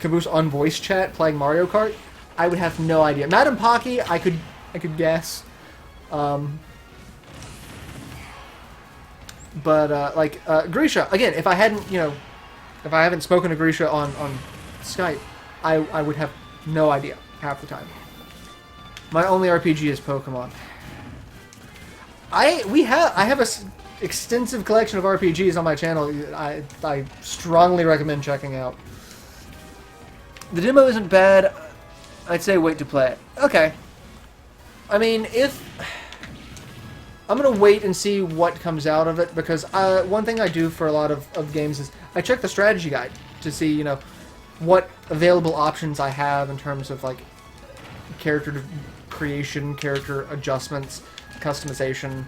Caboose on voice chat playing Mario Kart, I would have no idea. Madam Pocky, I could guess. Grisha, again, if I haven't spoken to Grisha on Skype, I would have no idea half the time. My only RPG is Pokemon. I have a extensive collection of RPGs on my channel. I strongly recommend checking out. The demo isn't bad. I'd say wait to play it. Okay. I mean, I'm gonna wait and see what comes out of it, because one thing I do for a lot of games is I check the strategy guide to see what available options I have in terms of like character creation, character adjustments, customization,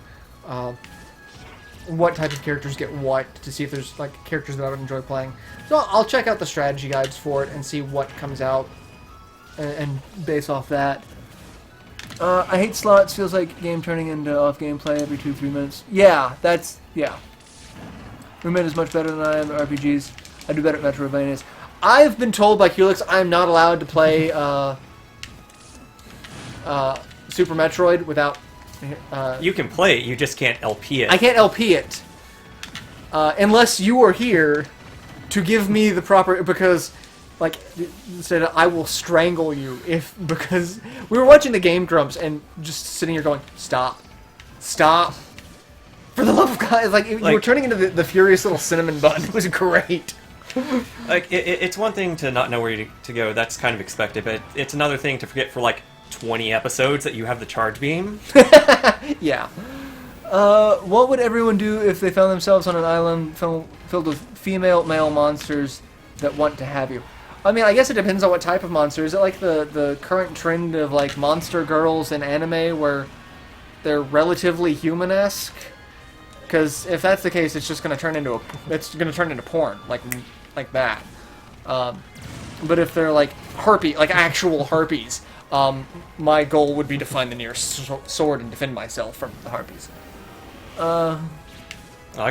what type of characters get what, to see if there's like characters that I would enjoy playing. So I'll check out the strategy guides for it and see what comes out and base off that. I hate slots. Feels like game turning into off gameplay every 2-3 minutes. Yeah, yeah. Roommate is much better than I am at RPGs. I do better at Metroidvanias. I've been told by Culix I'm not allowed to play Super Metroid without... you can play it, you just can't LP it. I can't LP it. Unless you are here to give me the proper, because like said I will strangle you because we were watching the Game Grumps and just sitting here going, stop, for the love of God, like you were turning into the furious little cinnamon bun. It was great. Like it's one thing to not know where to go. That's kind of expected, but it's another thing to forget for like 20 episodes that you have the charge beam. Yeah. What would everyone do if they found themselves on an island filled with female male monsters that want to have you? I mean, I guess it depends on what type of monster. Is it like the current trend of like monster girls in anime where they're relatively human-esque? Because if that's the case, it's just going to turn into porn, like that. But if they're like actual harpies, my goal would be to find the nearest sword and defend myself from the harpies. I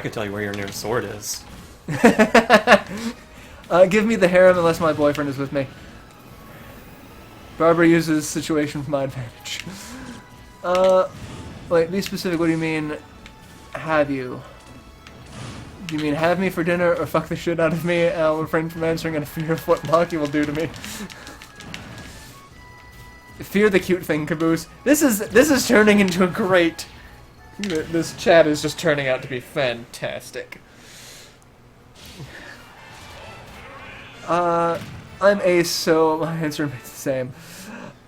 could tell you where your nearest sword is. Give me the harem unless my boyfriend is with me. Barbara uses situation for my advantage. Wait, be specific. What do you mean, have you? Do you mean have me for dinner or fuck the shit out of me? I'll refrain from answering in fear of what Loki will do to me. Fear the cute thing, Caboose. This is turning into a great... This chat is just turning out to be fantastic. I'm Ace, so my answer remains the same.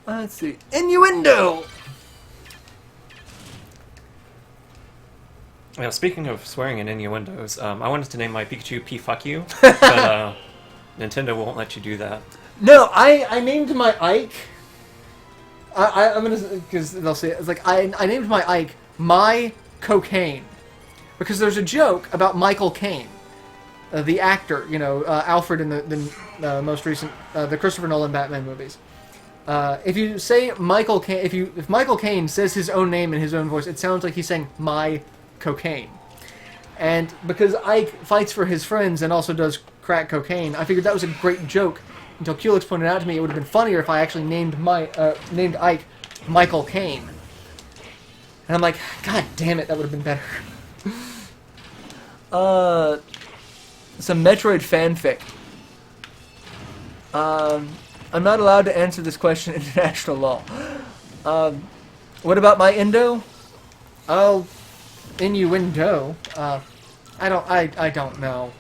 Let's see. Innuendo! Now, speaking of swearing and innuendos, I wanted to name my Pikachu P Fuck You, but Nintendo won't let you do that. No, I named my Ike... I'm gonna... Because they'll say it. It's like, I named my Ike My Cocaine. Because there's a joke about Michael Caine. The actor, Alfred in the most recent, the Christopher Nolan Batman movies. If you say Michael Caine, if Michael Caine says his own name in his own voice, it sounds like he's saying my cocaine. And because Ike fights for his friends and also does crack cocaine, I figured that was a great joke. Until Culex pointed out to me, it would have been funnier if I actually named Ike Michael Caine. And I'm like, God damn it, that would have been better. Some Metroid fanfic. I'm not allowed to answer this question in international law. What about my Indo? Oh, innuendo. I don't know.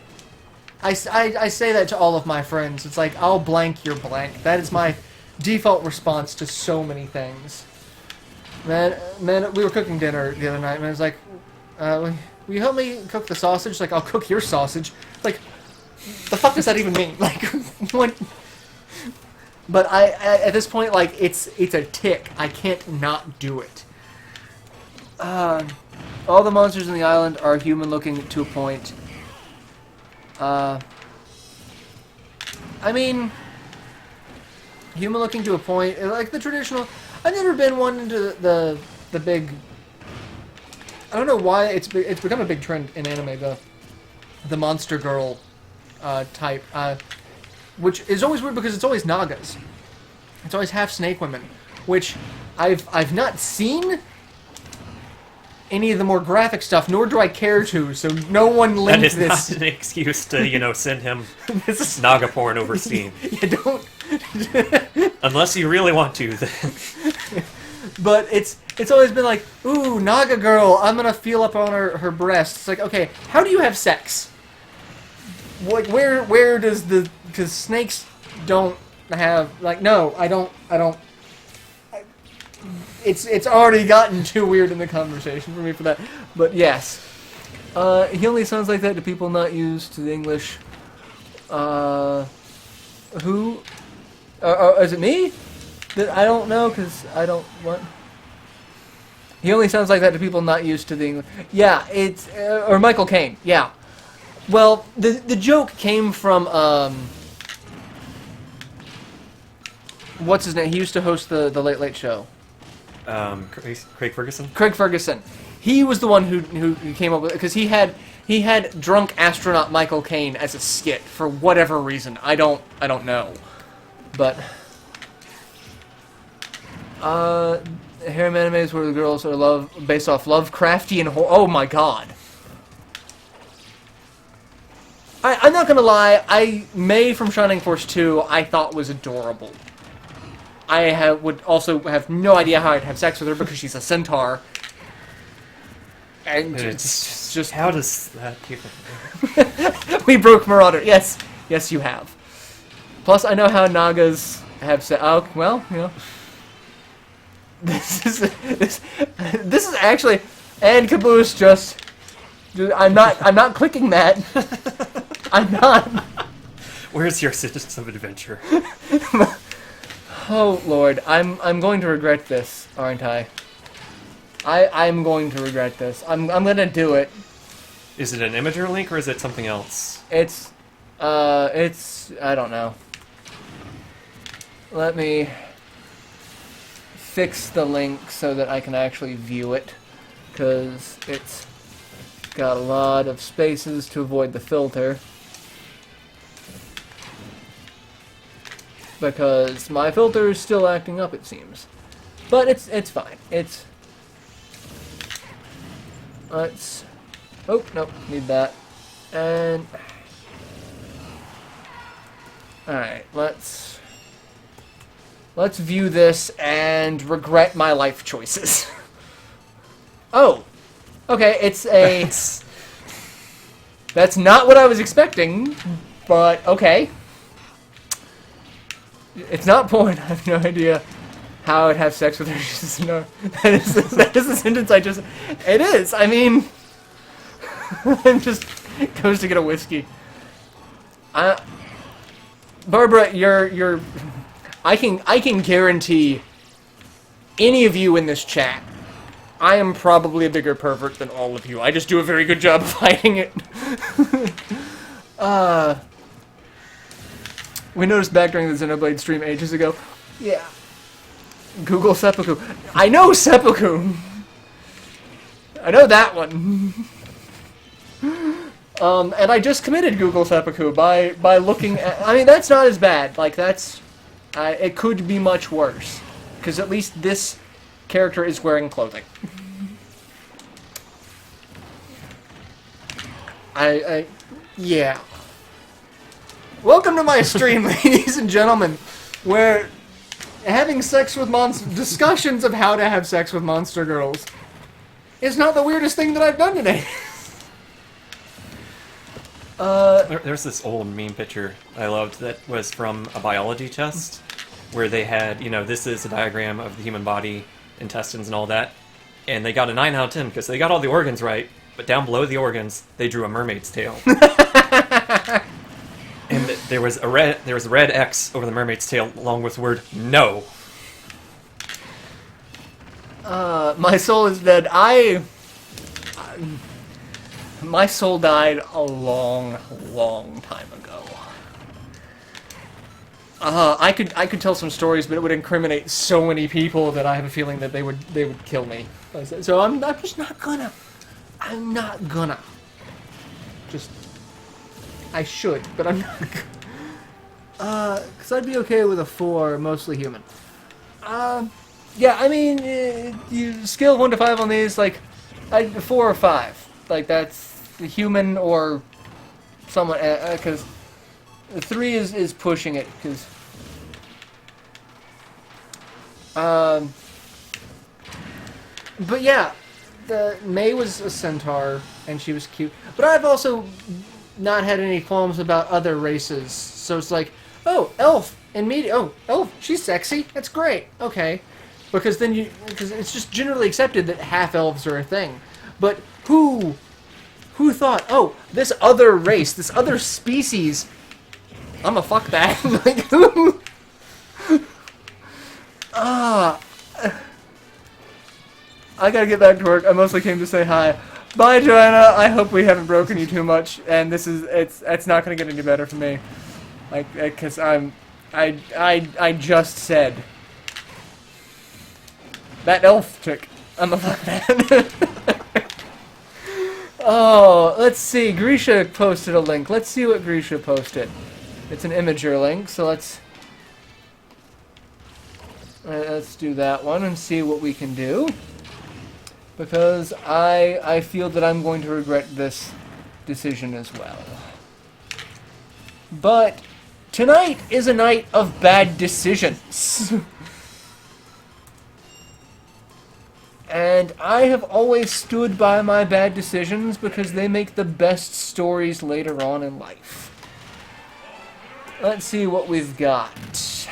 I say that to all of my friends. It's like, I'll blank your blank. That is my default response to so many things. Man, we were cooking dinner the other night, and I was like, will you help me cook the sausage? Like, I'll cook your sausage. Like, the fuck does that even mean? Like, what? But at this point, like, it's a tick. I can't not do it. All the monsters in the island are human-looking to a point. I mean, human-looking to a point, like the traditional. I've never been one into the big. I don't know why it's become a big trend in anime, the monster girl type, which is always weird because it's always Nagas. It's always half snake women, which I've not seen any of the more graphic stuff, nor do I care to. So no one linked this. That is not an excuse to send him Naga porn over Steam. You don't. Unless you really want to, then. But it's always been like, ooh, Naga girl, I'm gonna feel up on her breast. It's like, okay, how do you have sex? Like, where does because snakes don't have, like, no, I don't. It's already gotten too weird in the conversation for me for that. But yes, he only sounds like that to people not used to the English. Who? Is it me? I don't know, because I don't... What? He only sounds like that to people not used to the English... Yeah, it's... or Michael Caine, yeah. Well, the joke came from, what's his name? He used to host the Late Late Show. Craig Ferguson? Craig Ferguson. He was the one who came up with it, because he had drunk astronaut Michael Caine as a skit, for whatever reason. I don't know. But... harem animes where the girls are based off Lovecraftian horror. Oh my god. I'm not gonna lie, May from Shining Force 2 I thought was adorable. Would also have no idea how I'd have sex with her because she's a centaur. And it's just... How does that keep it? We broke Marauder. Yes. Yes, you have. Plus, I know how Nagas have said... Oh, well, you know... This is actually... And Caboose just... I'm not clicking that. I'm not. Where's your Citizens of Adventure? Oh Lord, I'm going to regret this, aren't I? I'm going to regret this. I'm gonna do it. Is it an Imager link or is it something else? It's I don't know. Let me fix the link so that I can actually view it, because it's got a lot of spaces to avoid the filter. Because my filter is still acting up, it seems. But it's fine. Let's... Oh, nope, need that. And... Alright, let's view this and regret my life choices. Oh! Okay, it's a... That's not what I was expecting, but okay. It's not porn. I have no idea how I'd have sex with her. Just, no, that is a sentence I just... It is. I mean... I'm just... Goes to get a whiskey. Barbara, you're... I can guarantee any of you in this chat, I am probably a bigger pervert than all of you. I just do a very good job of hiding it. We noticed back during the Xenoblade stream ages ago. Yeah. Google seppuku. I know seppuku! I know that one. And I just committed Google seppuku by looking at... I mean, that's not as bad. Like, that's... it could be much worse. Because at least this character is wearing clothing. Yeah. Welcome to my stream, ladies and gentlemen, where having sex with discussions of how to have sex with monster girls is not the weirdest thing that I've done today. There's this old meme picture I loved that was from a biology test, where they had, you know, this is a diagram of the human body, intestines and all that, and they got a 9 out of 10 because they got all the organs right, but down below the organs, they drew a mermaid's tail. And there was a red X over the mermaid's tail, along with the word "no." My soul is dead. My soul died a long, long time ago. I could tell some stories, but it would incriminate so many people that I have a feeling that they would kill me. So I'm just not gonna. I'm not gonna. Just. I should, but I'm not. Because I'd be okay with a 4, mostly human. Yeah, I mean, you scale 1 to 5 on these, like, 4 or 5. Like, that's the human or someone, because 3 is pushing it, because... But yeah, May was a centaur, and she was cute. But I've also not had any qualms about other races. So it's like, oh, elf and medium. Oh, elf, she's sexy. That's great. Okay, because because it's just generally accepted that half elves are a thing. But who thought? Oh, this other race, this other species. I'ma fuck that. Like who? I gotta get back to work. I mostly came to say hi. Bye, Joanna. I hope we haven't broken you too much, and it's not gonna get any better for me, like, cause I just said that elf chick. I'm a fuck that. Oh, let's see. Grisha posted a link. Let's see what Grisha posted. It's an Imager link, so let's do that one and see what we can do. Because I feel that I'm going to regret this decision as well. But tonight is a night of bad decisions. And I have always stood by my bad decisions because they make the best stories later on in life. Let's see what we've got.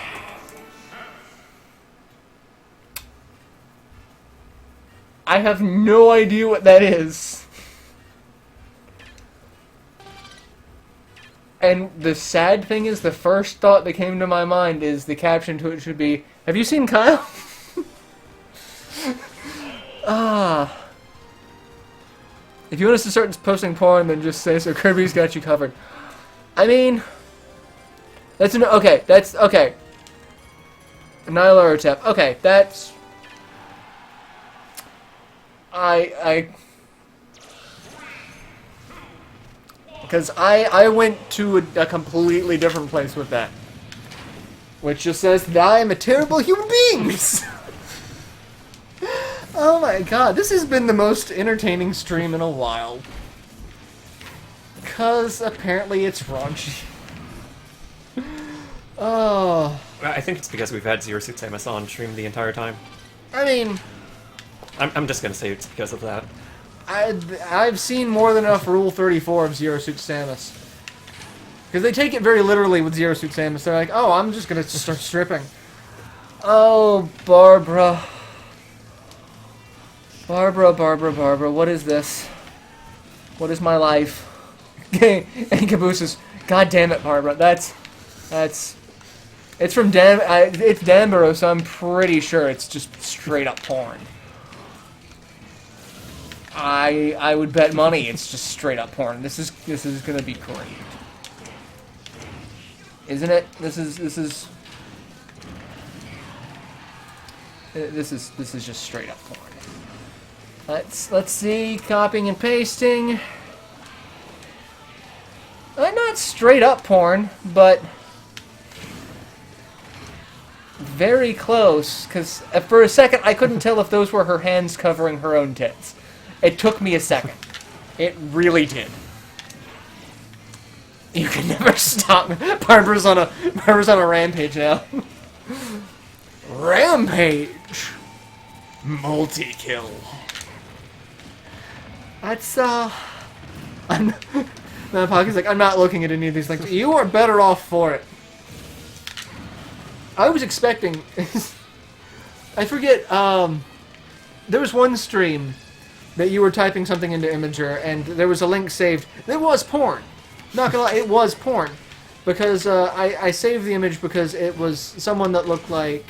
I have no idea what that is. And the sad thing is, the first thought that came to my mind is the caption to it should be, "Have you seen Kyle?" If you want us to start posting porn, then just say so. Kirby's got you covered. I mean, that's an okay. That's okay. Nylarotep. Okay, that's. Because I went to a completely different place with that. Which just says that I am a terrible human being! Oh my god, this has been the most entertaining stream in a while. Because apparently it's raunchy. Oh. I think it's because we've had Zero Suit Samus on stream the entire time. I mean... I'm just gonna say it's because of that. I've seen more than enough Rule 34 of Zero Suit Samus. Because they take it very literally with Zero Suit Samus. They're like, oh, I'm just gonna start stripping. Oh, Barbara. Barbara, what is this? What is my life? And Caboose is, God damn it, Barbara. It's from it's Danborough, so I'm pretty sure it's just straight up porn. I would bet money it's just straight up porn. This is gonna be great, isn't it? This is just straight up porn. Let's see, copying and pasting. Not straight up porn, but very close. Because for a second I couldn't tell if those were her hands covering her own tits. It took me a second. It really did. You can never stop. Barbara's on a rampage now. Rampage. Multi-kill. That's I'm. Pocket's like, I'm not looking at any of these things. You are better off for it. I was expecting. I forget. There was one stream that you were typing something into Imager, and there was a link saved. It was porn. Not gonna lie, it was porn. Because I saved the image because it was someone that looked like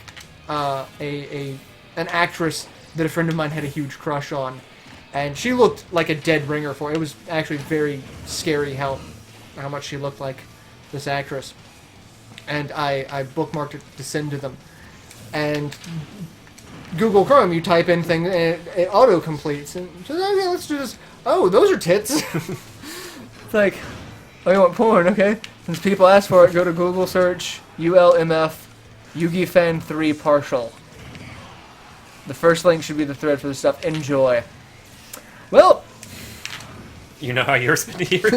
an actress that a friend of mine had a huge crush on. And she looked like a dead ringer for it. It was actually very scary how much she looked like this actress. And I bookmarked it to send to them. And Google Chrome, you type in things, and it auto-completes. And says, okay, let's do this. Oh, those are tits. It's like, oh, you want porn? Okay. Since people ask for it, go to Google search ULMF Yugi Fan 3 partial. The first link should be the thread for the stuff. Enjoy. Well, you know how you're spending your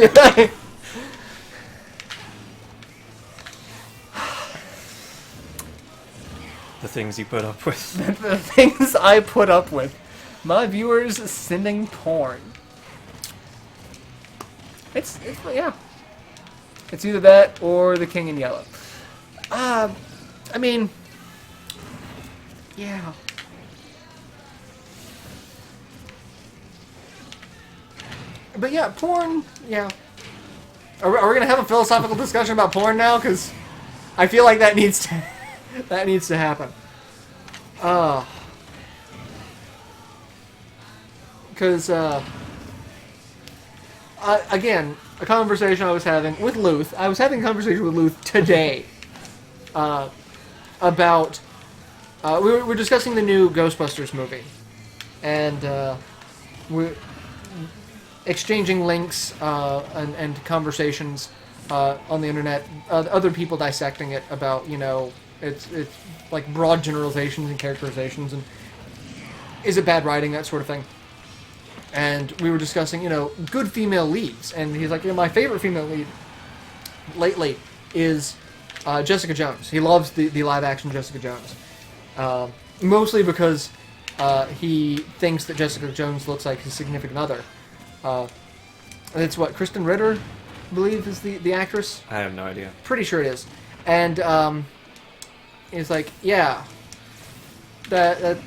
the things you put up with. The things I put up with. My viewers sending porn. It's yeah. It's either that or the King in Yellow. I mean, yeah. But yeah, porn, yeah. Are we going to have a philosophical discussion about porn now? Because I feel like that needs to happen. Because, again, a conversation I was having with Luth. I was having a conversation with Luth today about... we were discussing the new Ghostbusters movie. And we're exchanging links and conversations on the internet, other people dissecting it about, you know, it's like broad generalizations and characterizations, and is it bad writing, that sort of thing. And we were discussing, you know, good female leads, and he's like, my favorite female lead lately is Jessica Jones. He loves the live-action Jessica Jones. Mostly because he thinks that Jessica Jones looks like his significant other. It's what, Kristen Ritter, I believe, is the actress? I have no idea. Pretty sure it is. And he's like, yeah, that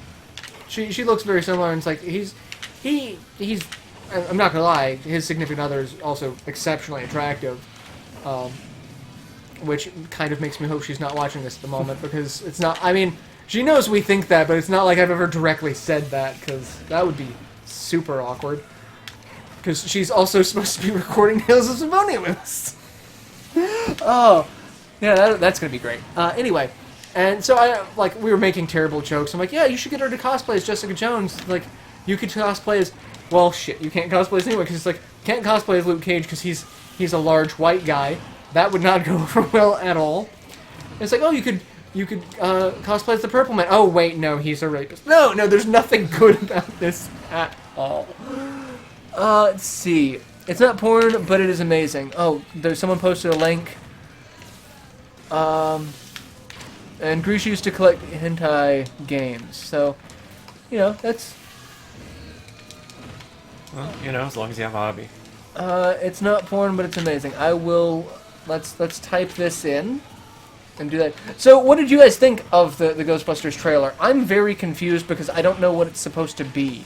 she looks very similar, and it's like, he's I'm not gonna lie, his significant other is also exceptionally attractive, which kind of makes me hope she's not watching this at the moment, because it's not, I mean, she knows we think that, but it's not like I've ever directly said that, because that would be super awkward. Because she's also supposed to be recording Tales of Symphonia with us. Oh, yeah, that's going to be great. Anyway, and so we were making terrible jokes. I'm like, yeah, you should get her to cosplay as Jessica Jones. Like, you could cosplay as, well, shit, you can't cosplay as anyway, because it's like, can't cosplay as Luke Cage because he's a large white guy. That would not go over well at all. And it's like, oh, you could cosplay as the Purple Man. Oh, wait, no, he's a rapist. No, there's nothing good about this at all. Let's see. It's not porn, but it is amazing. Oh, there's someone posted a link. And Grease used to collect hentai games, so, that's... Well, as long as you have a hobby. It's not porn, but it's amazing. I will... Let's type this in and do that. So, what did you guys think of the Ghostbusters trailer? I'm very confused because I don't know what it's supposed to be.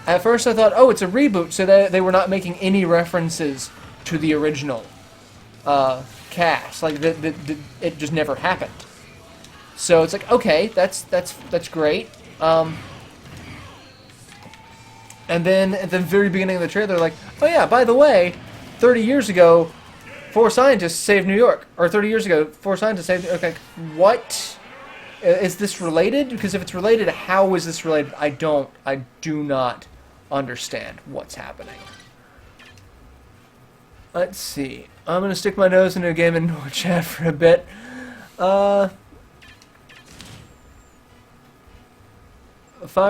At first I thought, oh, it's a reboot, so they were not making any references to the original cast. Like, it just never happened. So it's like, okay, that's great. And then at the very beginning of the trailer, they're like, oh yeah, by the way, 30 years ago, 4 scientists saved New York. Or 30 years ago, 4 scientists saved... Okay, what? Is this related? Because if it's related, how is this related? I do not understand what's happening. Let's see. I'm going to stick my nose into a game and chat for a bit. Fire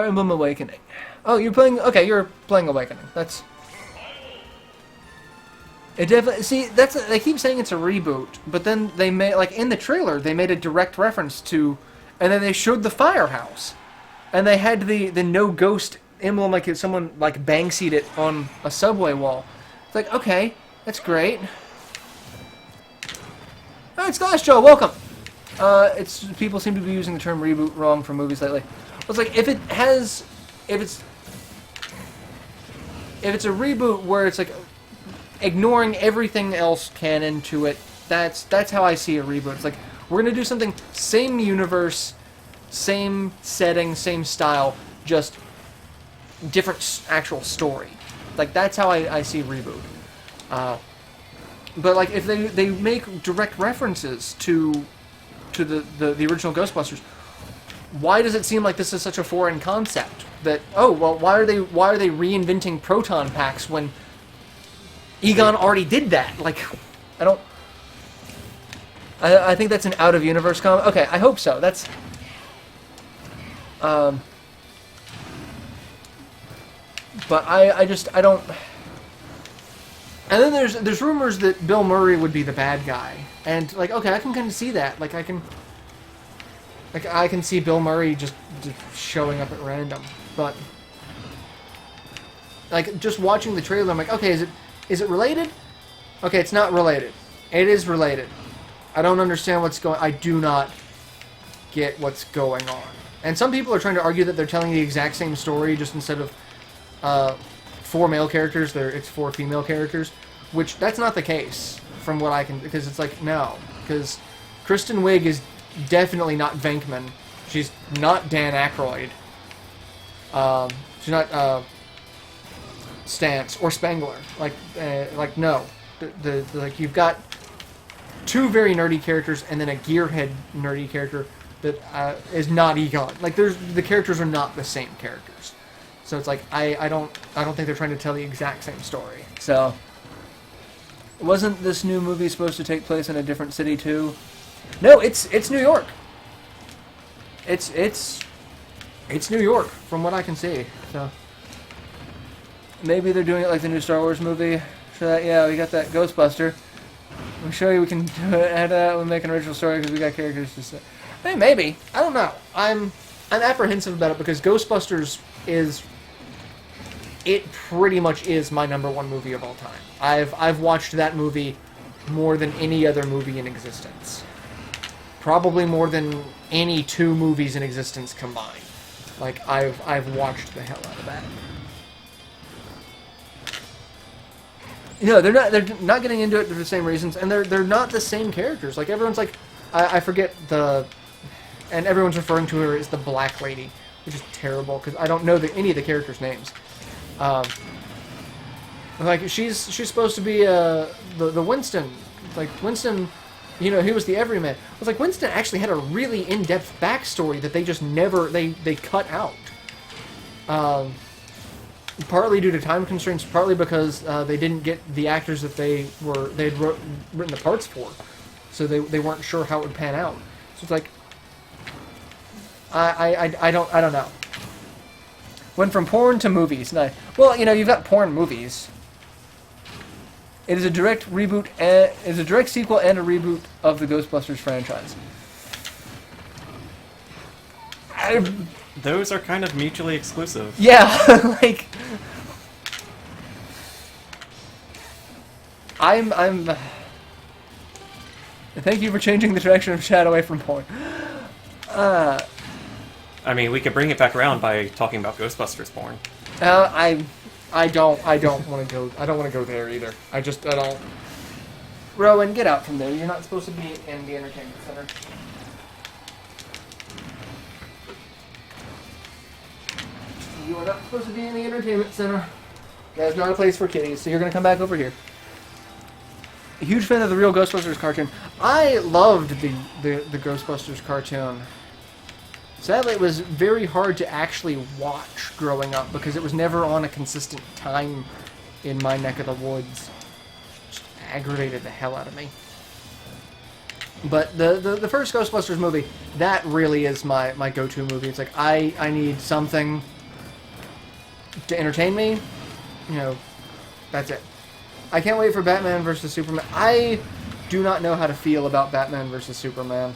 Emblem Awakening. Oh, you're playing... Okay, you're playing Awakening. That's... It definitely... See, they keep saying it's a reboot, but then they made... Like, in the trailer, they made a direct reference to... And then they showed the firehouse. And they had the no ghost emblem, like someone like Banksy'd it on a subway wall. It's like, okay, that's great. Oh, it's Glassjaw, welcome! People seem to be using the term reboot wrong for movies lately. It's like, if it's a reboot where it's like ignoring everything else canon to it, that's how I see a reboot. It's like, we're going to do something, same universe, same setting, same style, just different actual story. Like, that's how I see reboot. But, like, if they make direct references to the original Ghostbusters, why does it seem like this is such a foreign concept? That, oh, well, why are they reinventing proton packs when Egon already did that? Like, I think that's an out-of-universe comment. Okay, I hope so. That's... But I don't... And then there's rumors that Bill Murray would be the bad guy. And, like, okay, I can kind of see that. Like, I can see Bill Murray just showing up at random. But, like, just watching the trailer, I'm like, okay, is it related? Okay, it's not related. It is related. I don't understand what's going... I do not get what's going on. And some people are trying to argue that they're telling the exact same story, just instead of 4 male characters, it's 4 female characters. Which, that's not the case, from what I can... Because it's like, no. Because Kristen Wiig is definitely not Venkman. She's not Dan Aykroyd. She's not Stantz or Spengler. Like no. Like, you've got 2 very nerdy characters and then a gearhead nerdy character that is not Egon. Like, the characters are not the same characters. So it's like, I don't think they're trying to tell the exact same story. So, wasn't this new movie supposed to take place in a different city too? No, it's New York. It's New York, from what I can see. So maybe they're doing it like the new Star Wars movie. So that, yeah, we got that Ghostbuster. We'll show you we can do it. And we'll make an original story because we got characters to say. Hey, maybe. I don't know. I'm apprehensive about it because Ghostbusters is... It pretty much is my #1 movie of all time. I've watched that movie more than any other movie in existence. Probably more than any 2 movies in existence combined. Like, I've watched the hell out of that. You know, they're not getting into it for the same reasons, and they're not the same characters. Like, everyone's like, I forget the... And everyone's referring to her as the Black Lady, which is terrible, because I don't know any of the characters' names. Like, she's supposed to be the Winston. Like, Winston, you know, he was the everyman. I was like, Winston actually had a really in-depth backstory that they just never, they cut out. Partly due to time constraints, partly because they didn't get the actors that they'd written the parts for. So they weren't sure how it would pan out. So it's like, I don't know. Went from porn to movies. Nice. Well, you know, you've got porn movies. It is a direct reboot, is a direct sequel and a reboot of the Ghostbusters franchise. Those are kind of mutually exclusive. Yeah, like... I'm... Thank you for changing the direction of chat away from porn. I mean, we could bring it back around by talking about Ghostbusters porn. I don't want to go there either. I don't... Rowan, get out from there. You're not supposed to be in the entertainment center. You are not supposed to be in the entertainment center. That is not a place for kitties, so you're going to come back over here. A huge fan of the real Ghostbusters cartoon. I loved the Ghostbusters cartoon. Sadly, it was very hard to actually watch growing up because it was never on a consistent time in my neck of the woods. Just aggravated the hell out of me. But the first Ghostbusters movie, that really is my go-to movie. It's like, I need something to entertain me. You know, that's it. I can't wait for Batman vs. Superman. I do not know how to feel about Batman vs. Superman.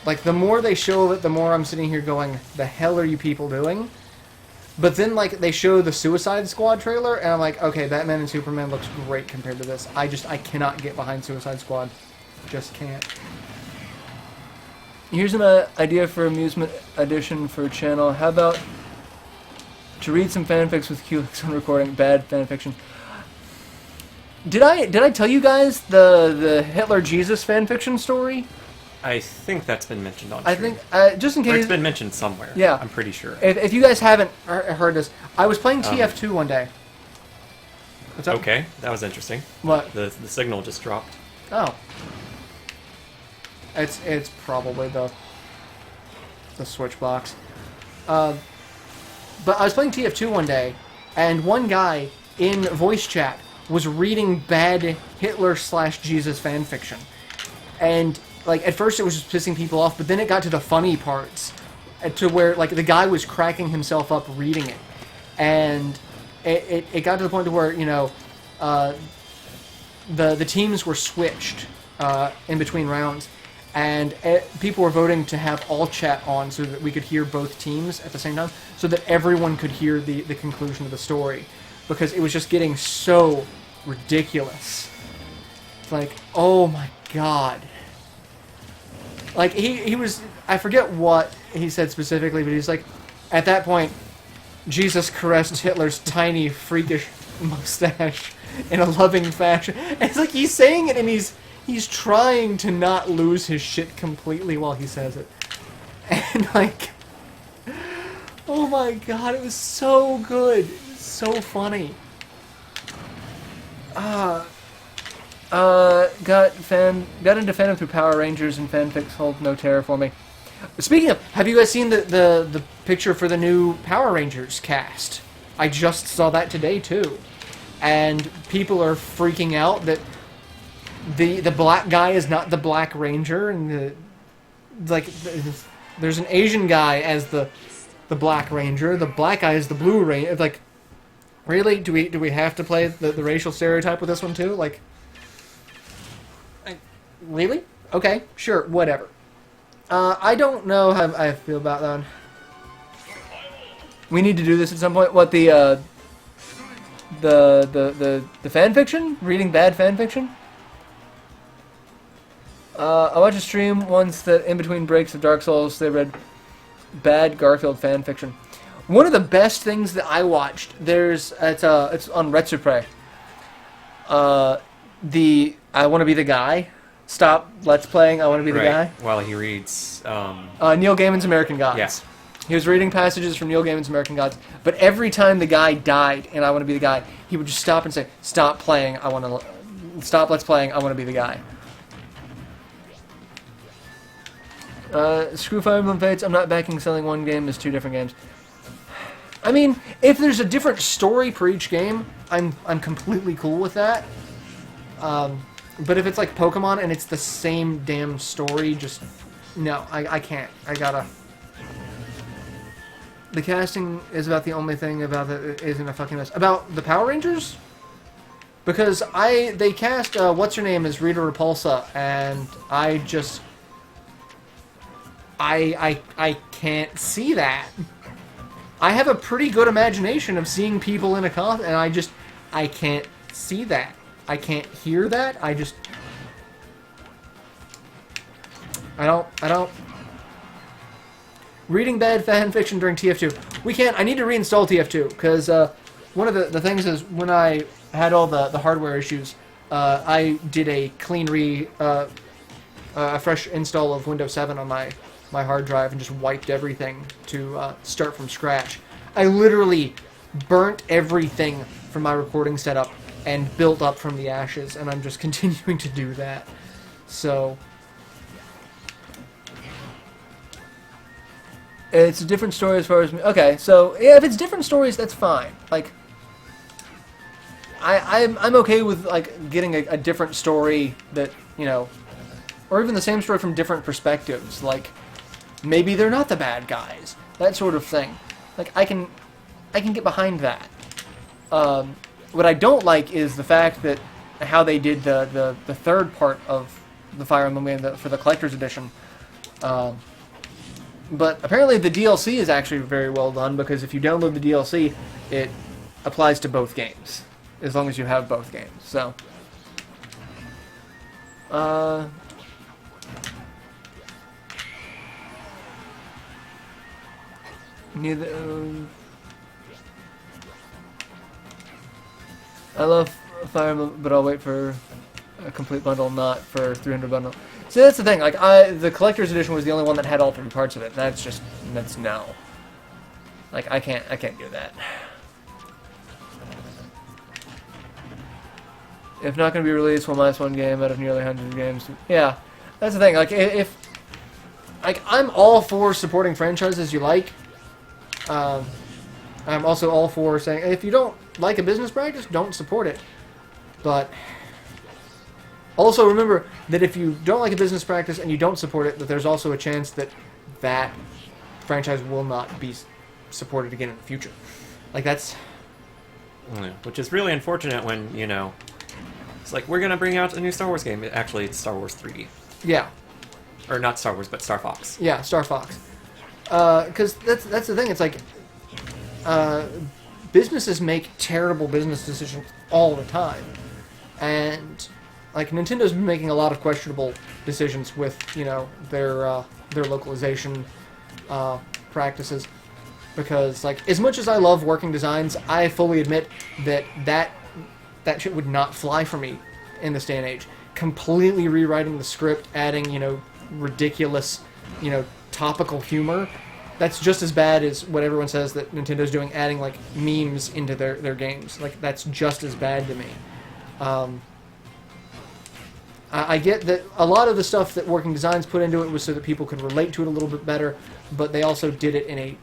Like, the more they show of it, the more I'm sitting here going, the hell are you people doing? But then, like, they show the Suicide Squad trailer, and I'm like, okay, Batman and Superman looks great compared to this. I cannot get behind Suicide Squad. Just can't. Here's an idea for amusement edition for a channel. How about to read some fanfics with Culex on recording bad fanfiction? Did I tell you guys the Hitler Jesus fanfiction story? I think that's been mentioned on I stream. think, just in case... Or it's been mentioned somewhere. Yeah. I'm pretty sure. If you guys haven't heard this, I was playing TF2 one day. What's up? Okay, that was interesting. What? The signal just dropped. Oh. It's probably the switch box. But I was playing TF2 one day, and one guy in voice chat was reading bad Hitler/Jesus fanfiction. And... like, at first it was just pissing people off, but then it got to the funny parts, to where, like, the guy was cracking himself up reading it. And it got to the point to where, you know, the teams were switched in between rounds, and people were voting to have all chat on so that we could hear both teams at the same time, so that everyone could hear the conclusion of the story, because it was just getting so ridiculous. It's like, oh my god. Like, he was... I forget what he said specifically, but he's like, at that point, Jesus caressed Hitler's tiny, freakish mustache in a loving fashion. And it's like, he's saying it, and he's trying to not lose his shit completely while he says it. And, like... oh my god, it was so good. It was so funny. Got into fandom through Power Rangers, and fanfics hold no terror for me. Speaking of, have you guys seen the picture for the new Power Rangers cast? I just saw that today too, and people are freaking out that the black guy is not the Black Ranger, and there's an Asian guy as the Black Ranger, the black guy is the Blue Ranger. Like, really, do we have to play the racial stereotype with this one too? Like. really? Okay, sure, whatever. I don't know how I feel about that one. We need to do this at some point. What, the fan fiction? Reading bad fan fiction? I watched a stream once that in between breaks of Dark Souls, they read bad Garfield fan fiction. One of the best things that I watched, it's on Retsupre. I Want to Be the Guy. Stop Let's Playing I Want to Be the Guy. While he reads... Neil Gaiman's American Gods. Yeah. He was reading passages from Neil Gaiman's American Gods, but every time the guy died in I Want to Be the Guy, he would just stop and say, stop playing, stop Let's Playing, I Want to Be the Guy. Screw Fire Emblem Fates, I'm not backing selling one game as two different games. I mean, if there's a different story for each game, I'm completely cool with that. But if it's like Pokemon and it's the same damn story, just... No, I can't. I gotta... The casting is about the only thing about it isn't a fucking mess. About the Power Rangers? Because they cast, what's her name as Rita Repulsa, and I just... I can't see that. I have a pretty good imagination of seeing people in a costume, and I can't see that. I can't hear that. I don't... Reading bad fan fiction during TF2. We can't... I need to reinstall TF2, because one of the things is, when I had all the hardware issues, I did a clean a fresh install of Windows 7 on my hard drive and just wiped everything to start from scratch. I literally burnt everything from my recording setup and built up from the ashes, and I'm just continuing to do that. So... It's a different story as far as... Okay, so, yeah, if it's different stories, that's fine. Like, I'm okay with, like, getting a different story that, you know... Or even the same story from different perspectives. Like, maybe they're not the bad guys. That sort of thing. Like, I can get behind that. What I don't like is the fact that how they did the third part of the Fire Emblem game for the Collector's Edition. But apparently the DLC is actually very well done, because if you download the DLC, it applies to both games, as long as you have both games. So, I love Fire Emblem, but I'll wait for a complete bundle, not for 300 bundle. See, that's the thing. Like, the collector's edition was the only one that had all three parts of it. That's no. Like, I can't do that. If not going to be released, we'll minus one game out of nearly 100 games. Yeah, that's the thing. Like, I'm all for supporting franchises you like. I'm also all for saying, if you don't like a business practice, don't support it. But also remember that if you don't like a business practice and you don't support it, that there's also a chance that that franchise will not be supported again in the future. Like, that's... Yeah, which is really unfortunate when, you know, it's like, we're going to bring out a new Star Wars game. Actually, it's Star Wars 3D. Yeah. Or not Star Wars, but Star Fox. Yeah, Star Fox. Because that's the thing. It's like, businesses make terrible business decisions all the time. And, like, Nintendo's been making a lot of questionable decisions with, you know, their localization practices. Because, like, as much as I love working designs, I fully admit that shit would not fly for me in this day and age. Completely rewriting the script, adding, you know, ridiculous, you know, topical humor. That's just as bad as what everyone says that Nintendo's doing, adding, like, memes into their games. Like, that's just as bad to me. I get that a lot of the stuff that Working Designs put into it was so that people could relate to it a little bit better, but they also did it in a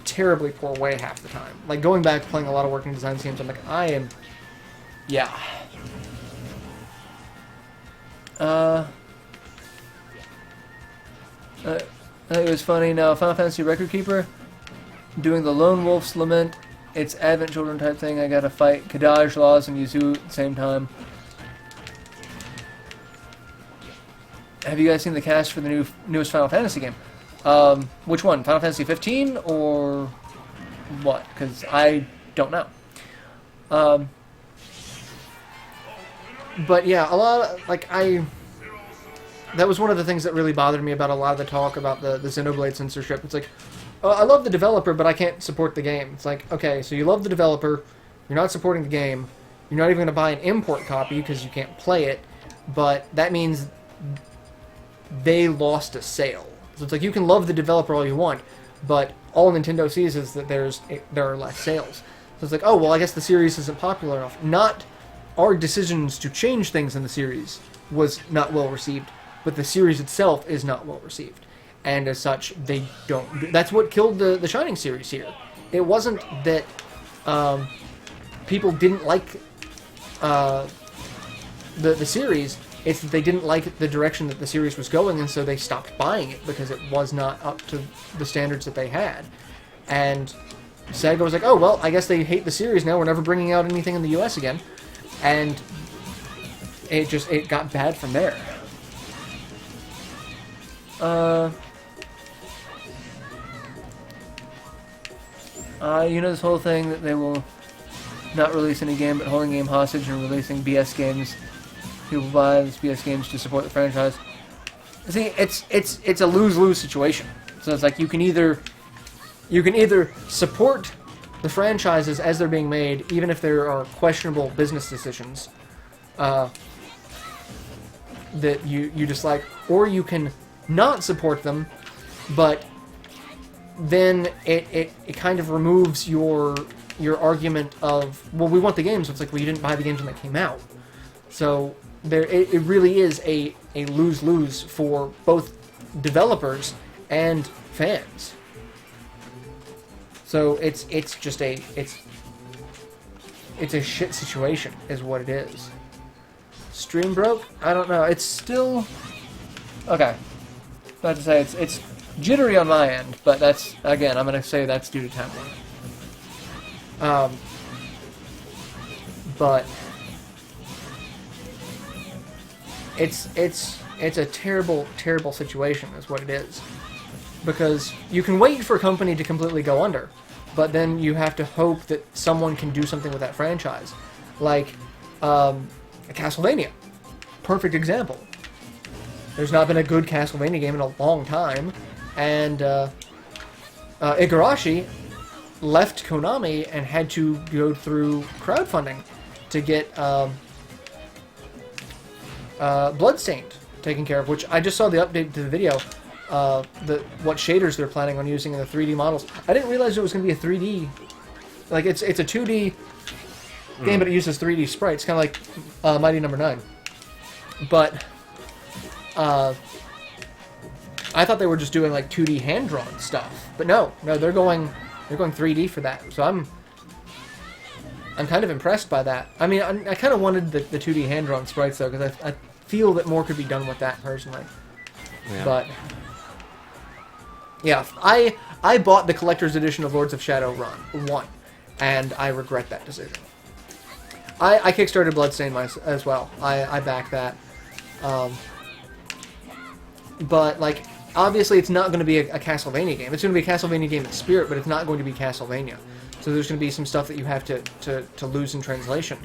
terribly poor way half the time. Like, going back playing a lot of Working Designs games, I'm like, yeah. It was funny. Now, Final Fantasy Record Keeper, doing the Lone Wolf's Lament, it's Advent Children type thing. I gotta fight Kadaj, Laws, and Yuzu at the same time. have you guys seen the cast for the newest Final Fantasy game? Which one? Final Fantasy 15 or what? Because I don't know. But yeah, a lot of, like, that was one of the things that really bothered me about a lot of the talk about the Xenoblade censorship. It's like, I love the developer, but I can't support the game. It's like, okay, so you love the developer, you're not supporting the game, you're not even going to buy an import copy because you can't play it, but that means they lost a sale. So it's like, you can love the developer all you want, but all Nintendo sees is that there are less sales. So it's like, oh, well, I guess the series isn't popular enough. Not our decisions to change things in the series was not well received, but the series itself is not well received. And as such, they don't... That's what killed the Shining series here. It wasn't that people didn't like the series, it's that they didn't like the direction that the series was going, and so they stopped buying it because it was not up to the standards that they had. And Sega was like, oh, well, I guess they hate the series now, we're never bringing out anything in the US again. And it got bad from there. You know, this whole thing that they will not release any game but holding game hostage and releasing BS games. People buy these BS games to support the franchise. See, it's a lose-lose situation. So it's like you can either support the franchises as they're being made, even if there are questionable business decisions that you dislike, or you can not support them, but then it kind of removes your argument of, well, we want the games. So it's like, well, you didn't buy the games when they came out. So it really is a lose-lose for both developers and fans. So it's just a shit situation is what it is. Stream broke? I don't know. It's still okay. About to say it's jittery on my end, but that's, again, I'm gonna say that's due to template. But it's a terrible situation is what it is. Because you can wait for a company to completely go under, but then you have to hope that someone can do something with that franchise. Like, Castlevania. Perfect example. There's not been a good Castlevania game in a long time, and Igarashi left Konami and had to go through crowdfunding to get Bloodstained taken care of, which I just saw the update to the video. What shaders they're planning on using in the 3D models. I didn't realize it was going to be a 3D. Like, it's a 2D game, but it uses 3D sprites, kind of like Mighty Number 9. But I thought they were just doing like 2D hand-drawn stuff, but no, they're going 3D for that. So I'm kind of impressed by that. I mean, I kind of wanted the 2D hand-drawn sprites though, because I feel that more could be done with that personally. Yeah. But yeah, I bought the collector's edition of Lords of Shadow 1, and I regret that decision. I kickstarted Bloodstained as well. I backed that. But, like, obviously it's not going to be a Castlevania game. It's going to be a Castlevania game in spirit, but it's not going to be Castlevania. So there's going to be some stuff that you have to lose in translation.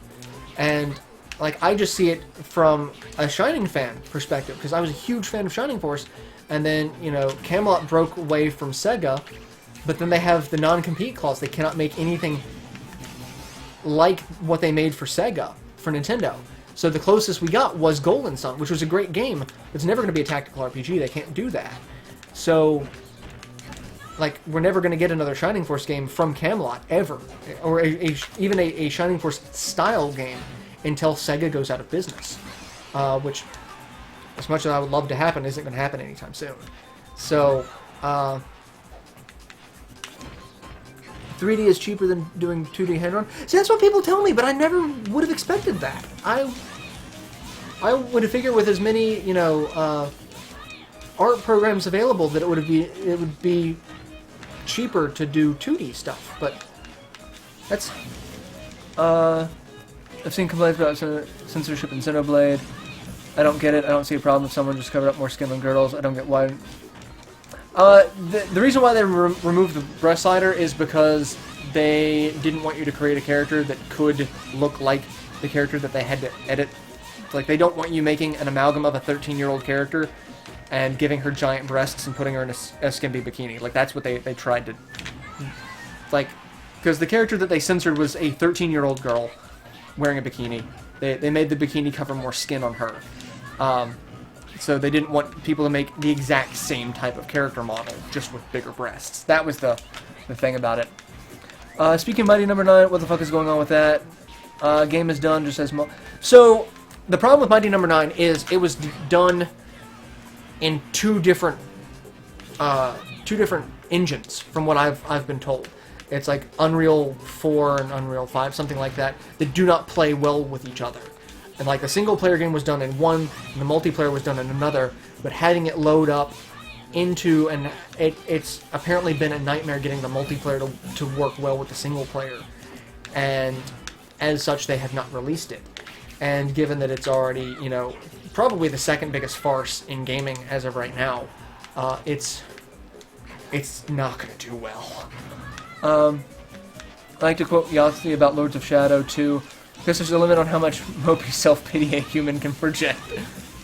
And, like, I just see it from a Shining fan perspective, because I was a huge fan of Shining Force, and then, you know, Camelot broke away from Sega, but then they have the non-compete clause. They cannot make anything like what they made for Sega, for Nintendo. So the closest we got was Golden Sun, which was a great game. It's never going to be a tactical RPG. They can't do that. So, like, we're never going to get another Shining Force game from Camelot, ever. Or even a Shining Force style game until Sega goes out of business. Which, as much as I would love to happen, isn't going to happen anytime soon. So, 3D is cheaper than doing 2D hand-drawn. See, that's what people tell me, but I never would have expected that. I would have figured with as many, you know, art programs available that it would be cheaper to do 2D stuff. But that's I've seen complaints about censorship in Xenoblade. I don't get it. I don't see a problem if someone just covered up more skin than girdles. I don't get why. The reason why they removed the breast slider is because they didn't want you to create a character that could look like the character that they had to edit. Like, they don't want you making an amalgam of a 13-year-old character and giving her giant breasts and putting her in a skimpy bikini. Like, that's what they tried to... Like, because the character that they censored was a 13-year-old girl wearing a bikini. They made the bikini cover more skin on her. So they didn't want people to make the exact same type of character model, just with bigger breasts. That was the thing about it. Speaking of Mighty Number 9, what the fuck is going on with that? Game is done, just as... So, the problem with Mighty Number 9 is it was done in two different engines, from what I've been told. It's like Unreal 4 and Unreal 5, something like that do not play well with each other. And like the single player game was done in one, and the multiplayer was done in another, but having it load up into, and it's apparently been a nightmare getting the multiplayer to work well with the single player. And as such, they have not released it. And given that it's already, you know, probably the second biggest farce in gaming as of right now, it's not going to do well. I like to quote Yahtzee about Lords of Shadow 2. Because there's a limit on how much mopey self-pity a human can project.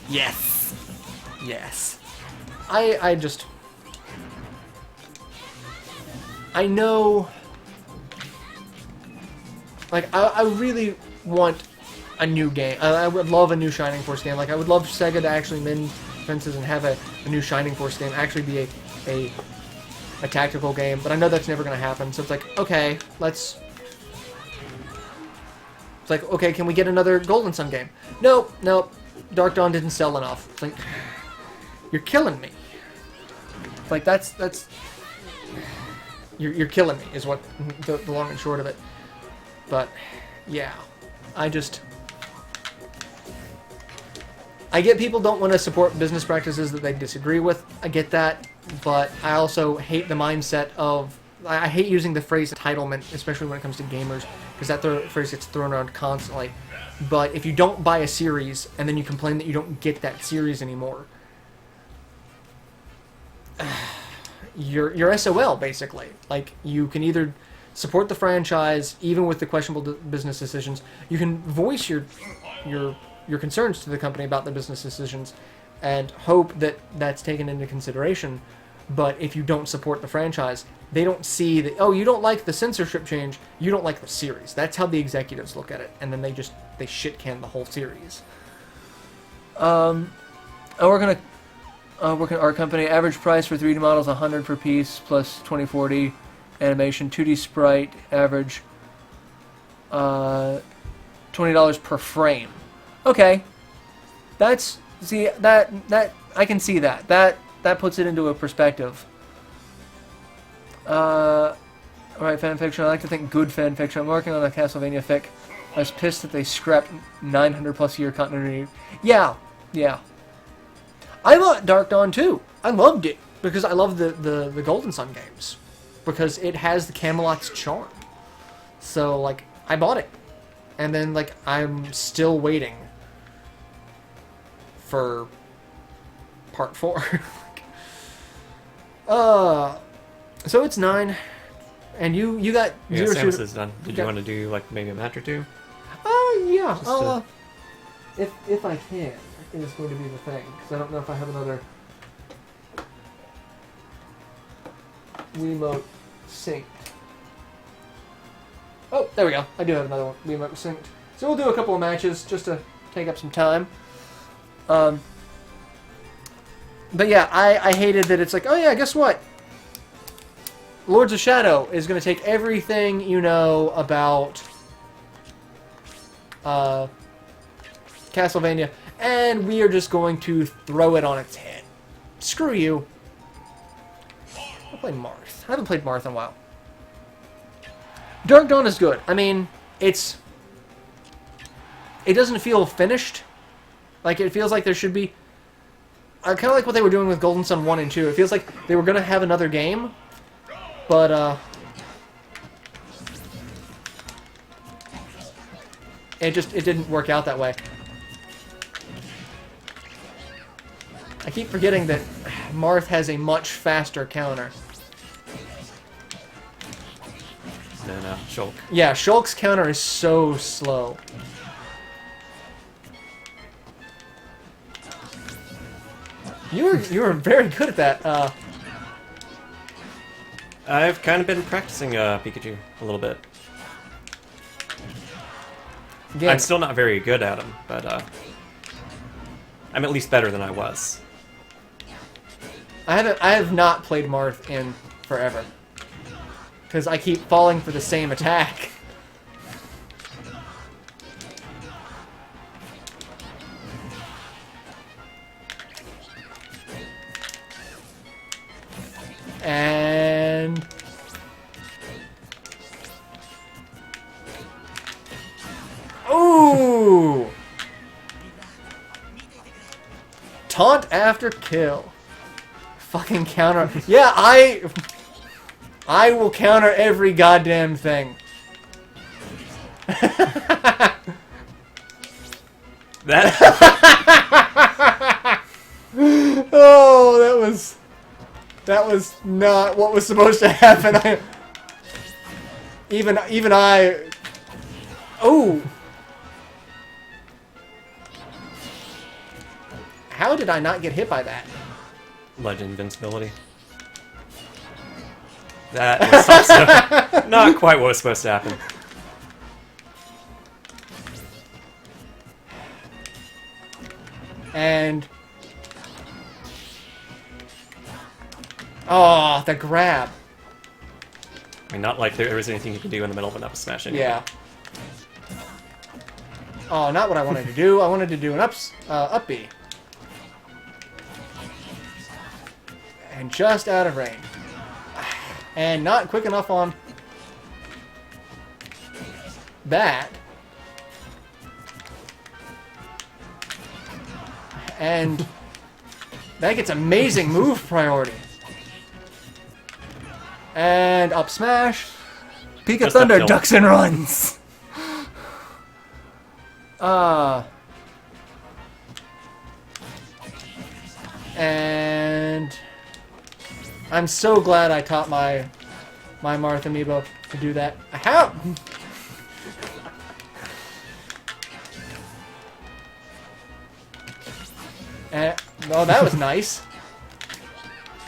Yes. Yes. I know... Like, I really want a new game. I would love a new Shining Force game. Like, I would love Sega to actually mend fences and have a new Shining Force game actually be a tactical game. But I know that's never going to happen. So it's like, okay, let's... It's like, okay, can we get another Golden Sun game? Nope, nope. Dark Dawn didn't sell enough. It's like, you're killing me. It's like, that's... You're killing me, is what the long and short of it. But, yeah. I get people don't want to support business practices that they disagree with. I get that. But I also hate the mindset of... I hate using the phrase entitlement, especially when it comes to gamers, because that phrase gets thrown around constantly. But if you don't buy a series, and then you complain that you don't get that series anymore, you're SOL, basically. Like, you can either support the franchise, even with the questionable business decisions. You can voice your concerns to the company about the business decisions, and hope that that's taken into consideration. But if you don't support the franchise, they don't see that, oh, you don't like the censorship change, you don't like the series. That's how the executives look at it. And then they shit-can the whole series. I work in an art company. Average price for 3D models, $100 per piece, plus 2040 animation. 2D sprite, average $20 per frame. Okay. See, that, I can see that. That puts it into a perspective. Alright, fanfiction. I like to think good fanfiction. I'm working on a Castlevania fic. I was pissed that they scrapped 900 plus year continuity. Yeah. I bought Dark Dawn too. I loved it. Because I love the Golden Sun games. Because it has the Camelot's charm. So, like, I bought it. And then, like, I'm still waiting for part 4. So it's 9, and you got Yeah, zero Samus shooter. is done. Did you want to do like maybe a match or two? Yeah. Just If I can, I think it's going to be the thing because I don't know if I have another Wiimote synced. Oh, there we go. I do have another one Wiimote synced. So we'll do a couple of matches just to take up some time. But yeah, I hated that it's like, oh yeah, guess what? Lords of Shadow is going to take everything you know about Castlevania, and we are just going to throw it on its head. Screw you. I'll play Marth. I haven't played Marth in a while. Dark Dawn is good. I mean, it doesn't feel finished. Like, it feels like there should be... kind of like what they were doing with Golden Sun 1 and 2. It feels like they were going to have another game, but, it didn't work out that way. I keep forgetting that Marth has a much faster counter. No, Shulk. Yeah, Shulk's counter is so slow. You were very good at that. I've kind of been practicing Pikachu a little bit. Again, I'm still not very good at him, but I'm at least better than I was. I have not played Marth in forever. Because I keep falling for the same attack. And... Ooh! Taunt after kill. Fucking counter. Yeah, I will counter every goddamn thing. That Oh, that was not what was supposed to happen. Even I. Oh. How did I not get hit by that? Legend invincibility. That was also not quite what was supposed to happen. And... Oh, the grab. I mean, not like there was anything you could do in the middle of an up smash anyway. Yeah. Oh, not what I wanted to do. I wanted to do an up B. And just out of range. And not quick enough on that. And that gets amazing move priority. And up smash. Pika Just Thunder uphill. ducks and runs. And I'm so glad I taught my Marth Amiibo to do that. How? Oh, that was nice.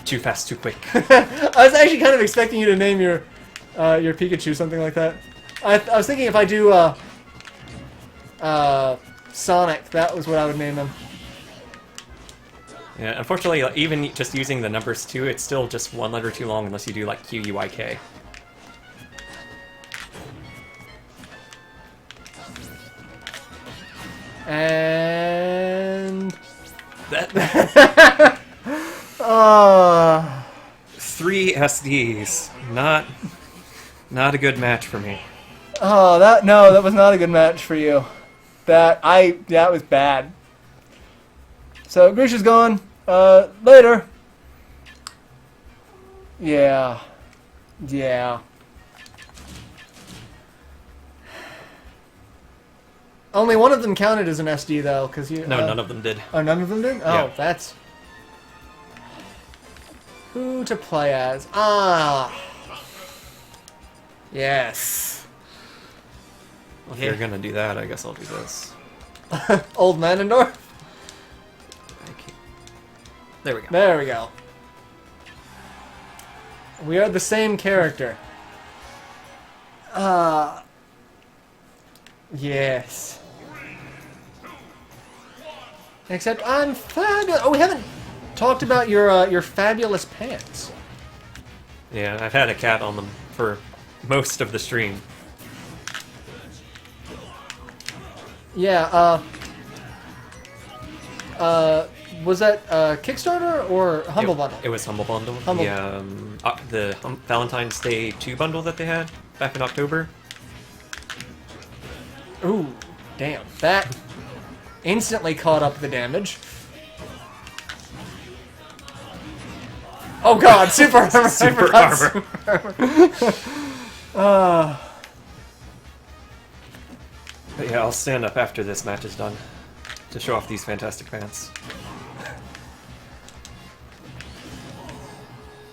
Too fast, too quick. I was actually kind of expecting you to name your Pikachu something like that. I was thinking if I do Sonic, that was what I would name him. Yeah, unfortunately, even just using the numbers 2, it's still just one letter too long unless you do like QUIK. And... That 3 3 SDs. Not a good match for me. Oh, that was not a good match for you. That was bad. So Grisha's gone. Later. Yeah. Only one of them counted as an SD though, because you. No, none of them did. Oh, none of them did. Oh, Yeah. that's. Who to play as? Ah. Yes. Well, if you're gonna do that, I guess I'll do this. Old Manendorf. Okay. There we go. There we go. We are the same character. Yes. Except I'm fabulous. Oh, we haven't talked about your fabulous pants. Yeah, I've had a cat on them for most of the stream. Yeah, was that Kickstarter or Humble Bundle? It was Humble Bundle. Humble- The Valentine's Day 2 bundle that they had back in October. Ooh, damn. That instantly caught up the damage. Oh god, super armor! Super I forgot armor. super armor. But yeah, I'll stand up after this match is done to show off these fantastic pants.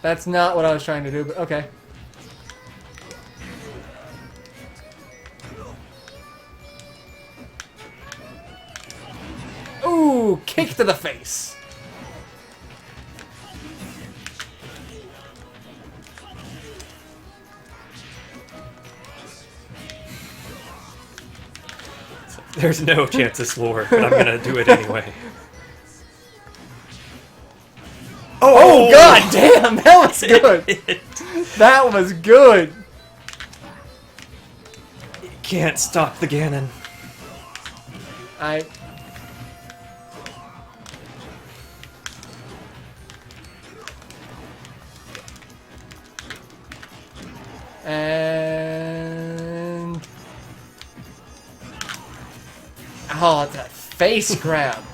That's not what I was trying to do, but okay. Ooh, kick to the face. There's no chance this will work, but I'm gonna do it anyway. Oh god damn, that was good. That was good. You can't stop the Ganon. And oh, that face grab.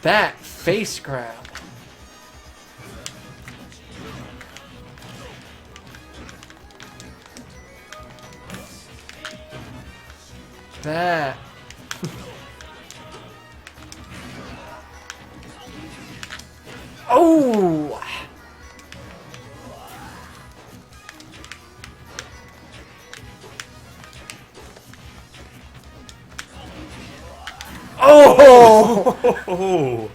That face grab. That. Oh. Oh!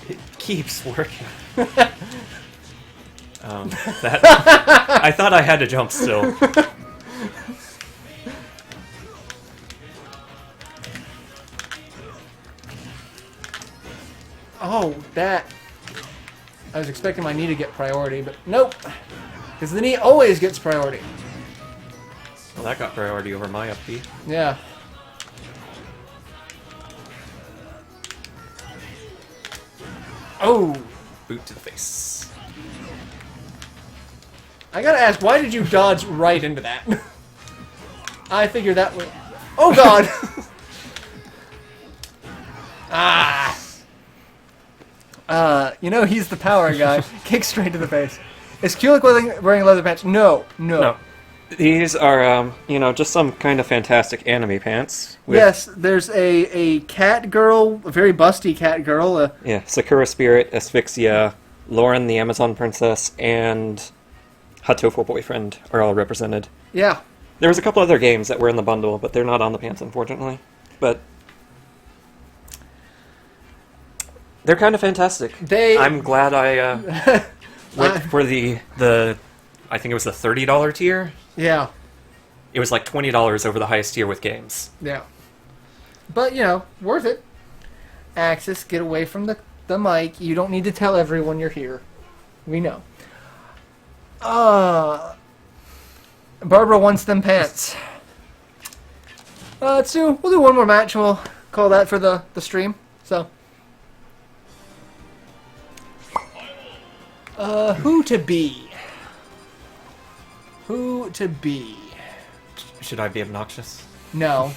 It keeps working. That I thought I had to jump still. Oh, that. I was expecting my knee to get priority, but nope. Because the knee always gets priority. Well, that got priority over my up B. Yeah. Oh! Boot to the face. I gotta ask, why did you dodge right into that? I figured that would... Oh god! Ah! You know he's the power guy. Kick straight to the face. Is Kulik wearing leather pants? No. No. These are, you know, just some kind of fantastic anime pants. With, Yes, there's a cat girl, a very busty cat girl. Yeah, Sakura Spirit, Asphyxia, Lauren the Amazon Princess, and Hatoful Boyfriend are all represented. Yeah. There was a couple other games that were in the bundle, but they're not on the pants, unfortunately. But they're kind of fantastic. I'm glad I went for the I think it was the $30 tier. Yeah. It was like $20 over the highest tier with games. Yeah. But, you know, worth it. Axis, get away from the mic. You don't need to tell everyone you're here. We know. Barbara wants them pants. We'll do one more match and we'll call that for the stream. So. Who to be? Who to be? Should I be obnoxious? No.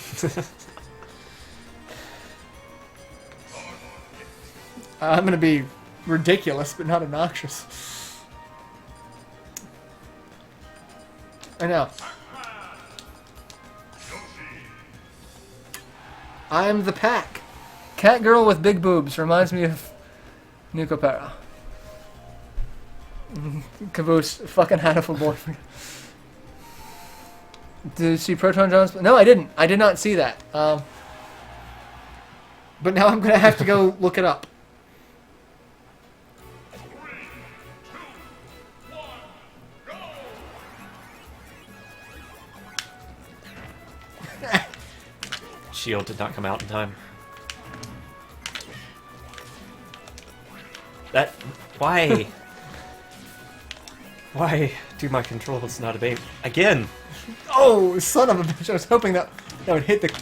I'm gonna be ridiculous, but not obnoxious. I know. I'm the pack. Cat girl with big boobs reminds me of Nuka Para. Caboose fucking had a full boyfriend. Did you see Proton Jones? No, I didn't. I did not see that. But now I'm gonna have to go look it up. Shield did not come out in time. That... Why? Why do my controls not obey... Again! Oh, son of a bitch. I was hoping that would hit the...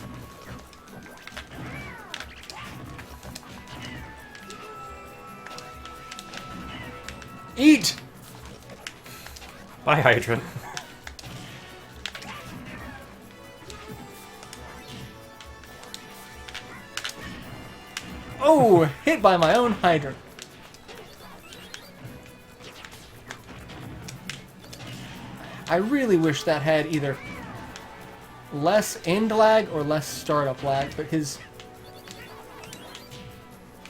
Eat! Bye, Hydrant. Oh, hit by my own hydrant. I really wish that had either less end lag or less startup lag, but his...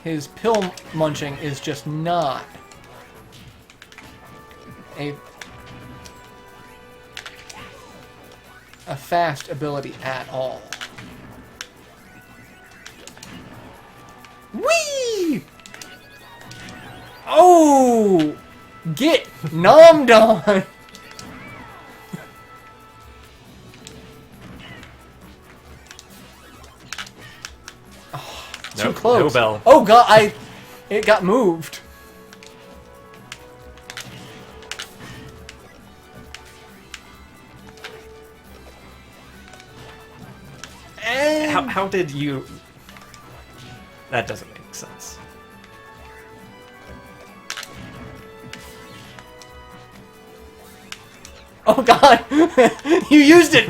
his pill munching is just not a fast ability at all. Whee! Oh! Get nommed on! Oh, too Nope, close. no bell. Oh god, it got moved. And How did you... That doesn't make sense. oh god, you used it.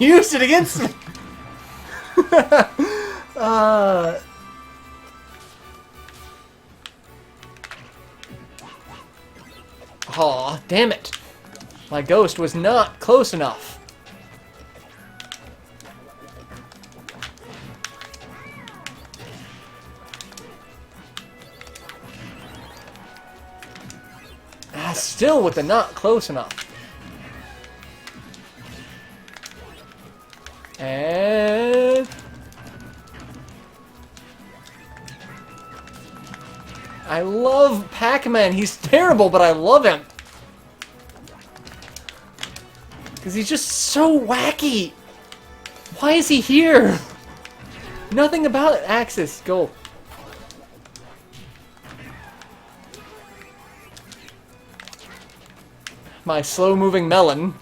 You used it against me. Aw, damn it. My ghost was not close enough. Still with the not close enough. And I love Pac-Man. He's terrible, but I love him. Because he's just so wacky. Why is he here? Nothing about it. Axis, go. My slow-moving melon.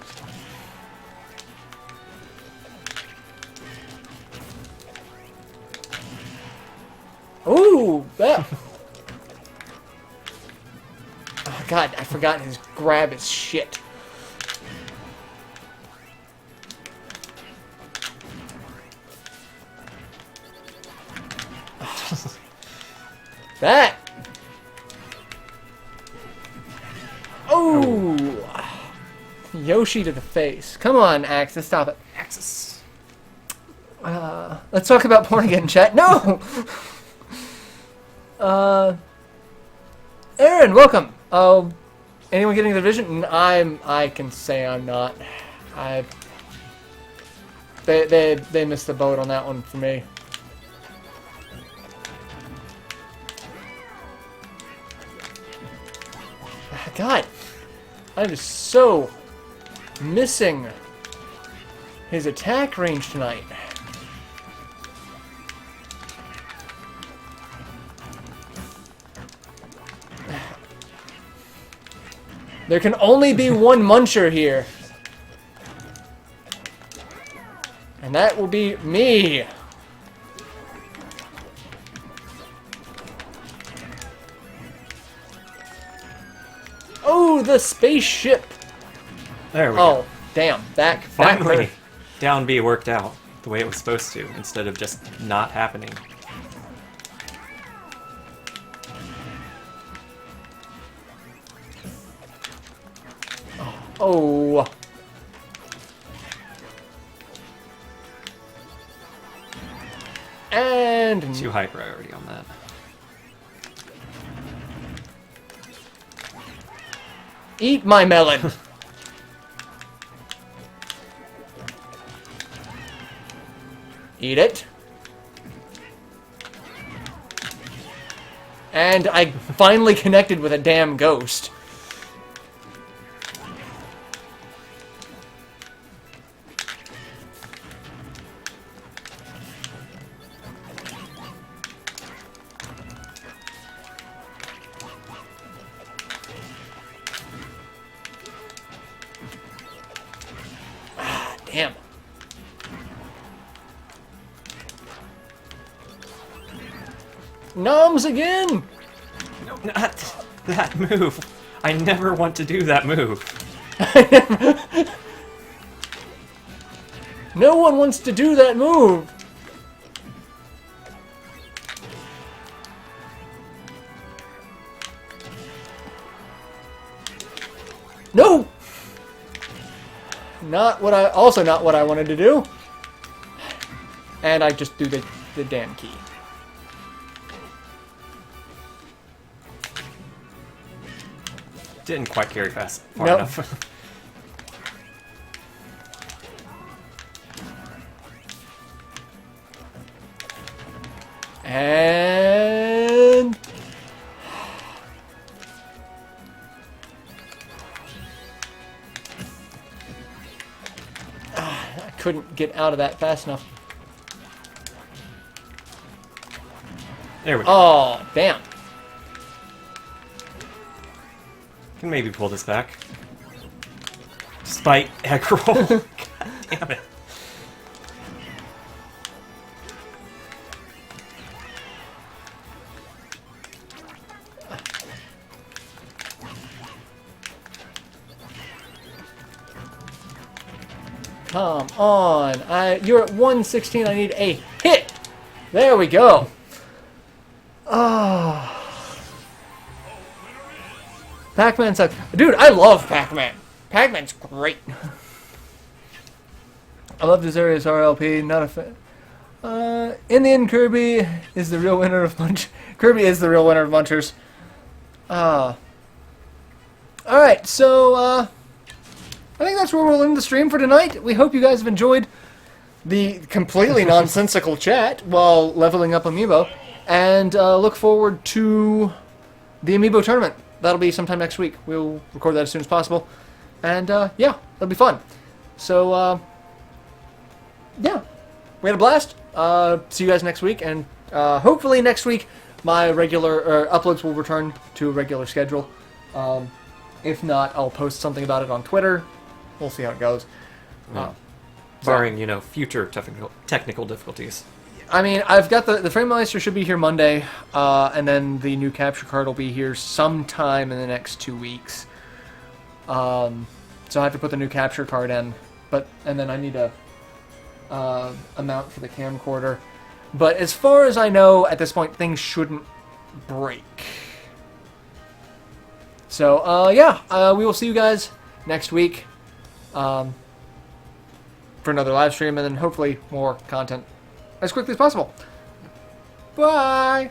Ooh, that. Oh god, I forgot his grab is shit. That. Oh. Yoshi to the face. Come on, Axis, stop it. Axis. Let's talk about porn again, chat. No! Aaron, welcome. Oh, anyone getting the division? I can say I'm not. They missed the boat on that one for me. God, I'm just so missing his attack range tonight. There can only be one muncher here. And that will be me. Oh, the spaceship. There we go. Oh, damn. That Finally, hurt. down B worked out the way it was supposed to, instead of just not happening. Oh. And Too high priority on that. eat my melon. Eat it. And I finally connected with a damn ghost. Ah, damn. Noms again! No, not that move. I never want to do that move. No one wants to do that move. No! Not what I... Also not what I wanted to do. And I just do the damn key. Didn't quite carry far Nope. enough. And I couldn't get out of that fast enough. There we go. Oh, damn. Can maybe pull this back. Despite egg roll. God damn it. Come on. You're at 116. I need a hit. There we go. Oh. Pac-Man sucks. Dude, I love Pac-Man. Pac-Man's great. I love this area's RLP. Not a fan. In the end, Kirby is the real winner of Kirby is the real winner of Munchers. Alright, so, I think that's where we'll end the stream for tonight. We hope you guys have enjoyed the completely nonsensical chat while leveling up Amiibo. And look forward to the Amiibo tournament. That'll be sometime next week. We'll record that as soon as possible. And, yeah, that'll be fun. So, yeah, we had a blast. See you guys next week. And hopefully next week my regular uploads will return to a regular schedule. If not, I'll post something about it on Twitter. We'll see how it goes. Barring, future technical difficulties. I mean, I've got the Frame Meister should be here Monday, and then the new capture card will be here sometime in the next 2 weeks. So I have to put the new capture card in, and then I need a mount for the camcorder. But as far as I know, at this point, things shouldn't break. So yeah, we will see you guys next week for another live stream, and then hopefully more content as quickly as possible. Bye!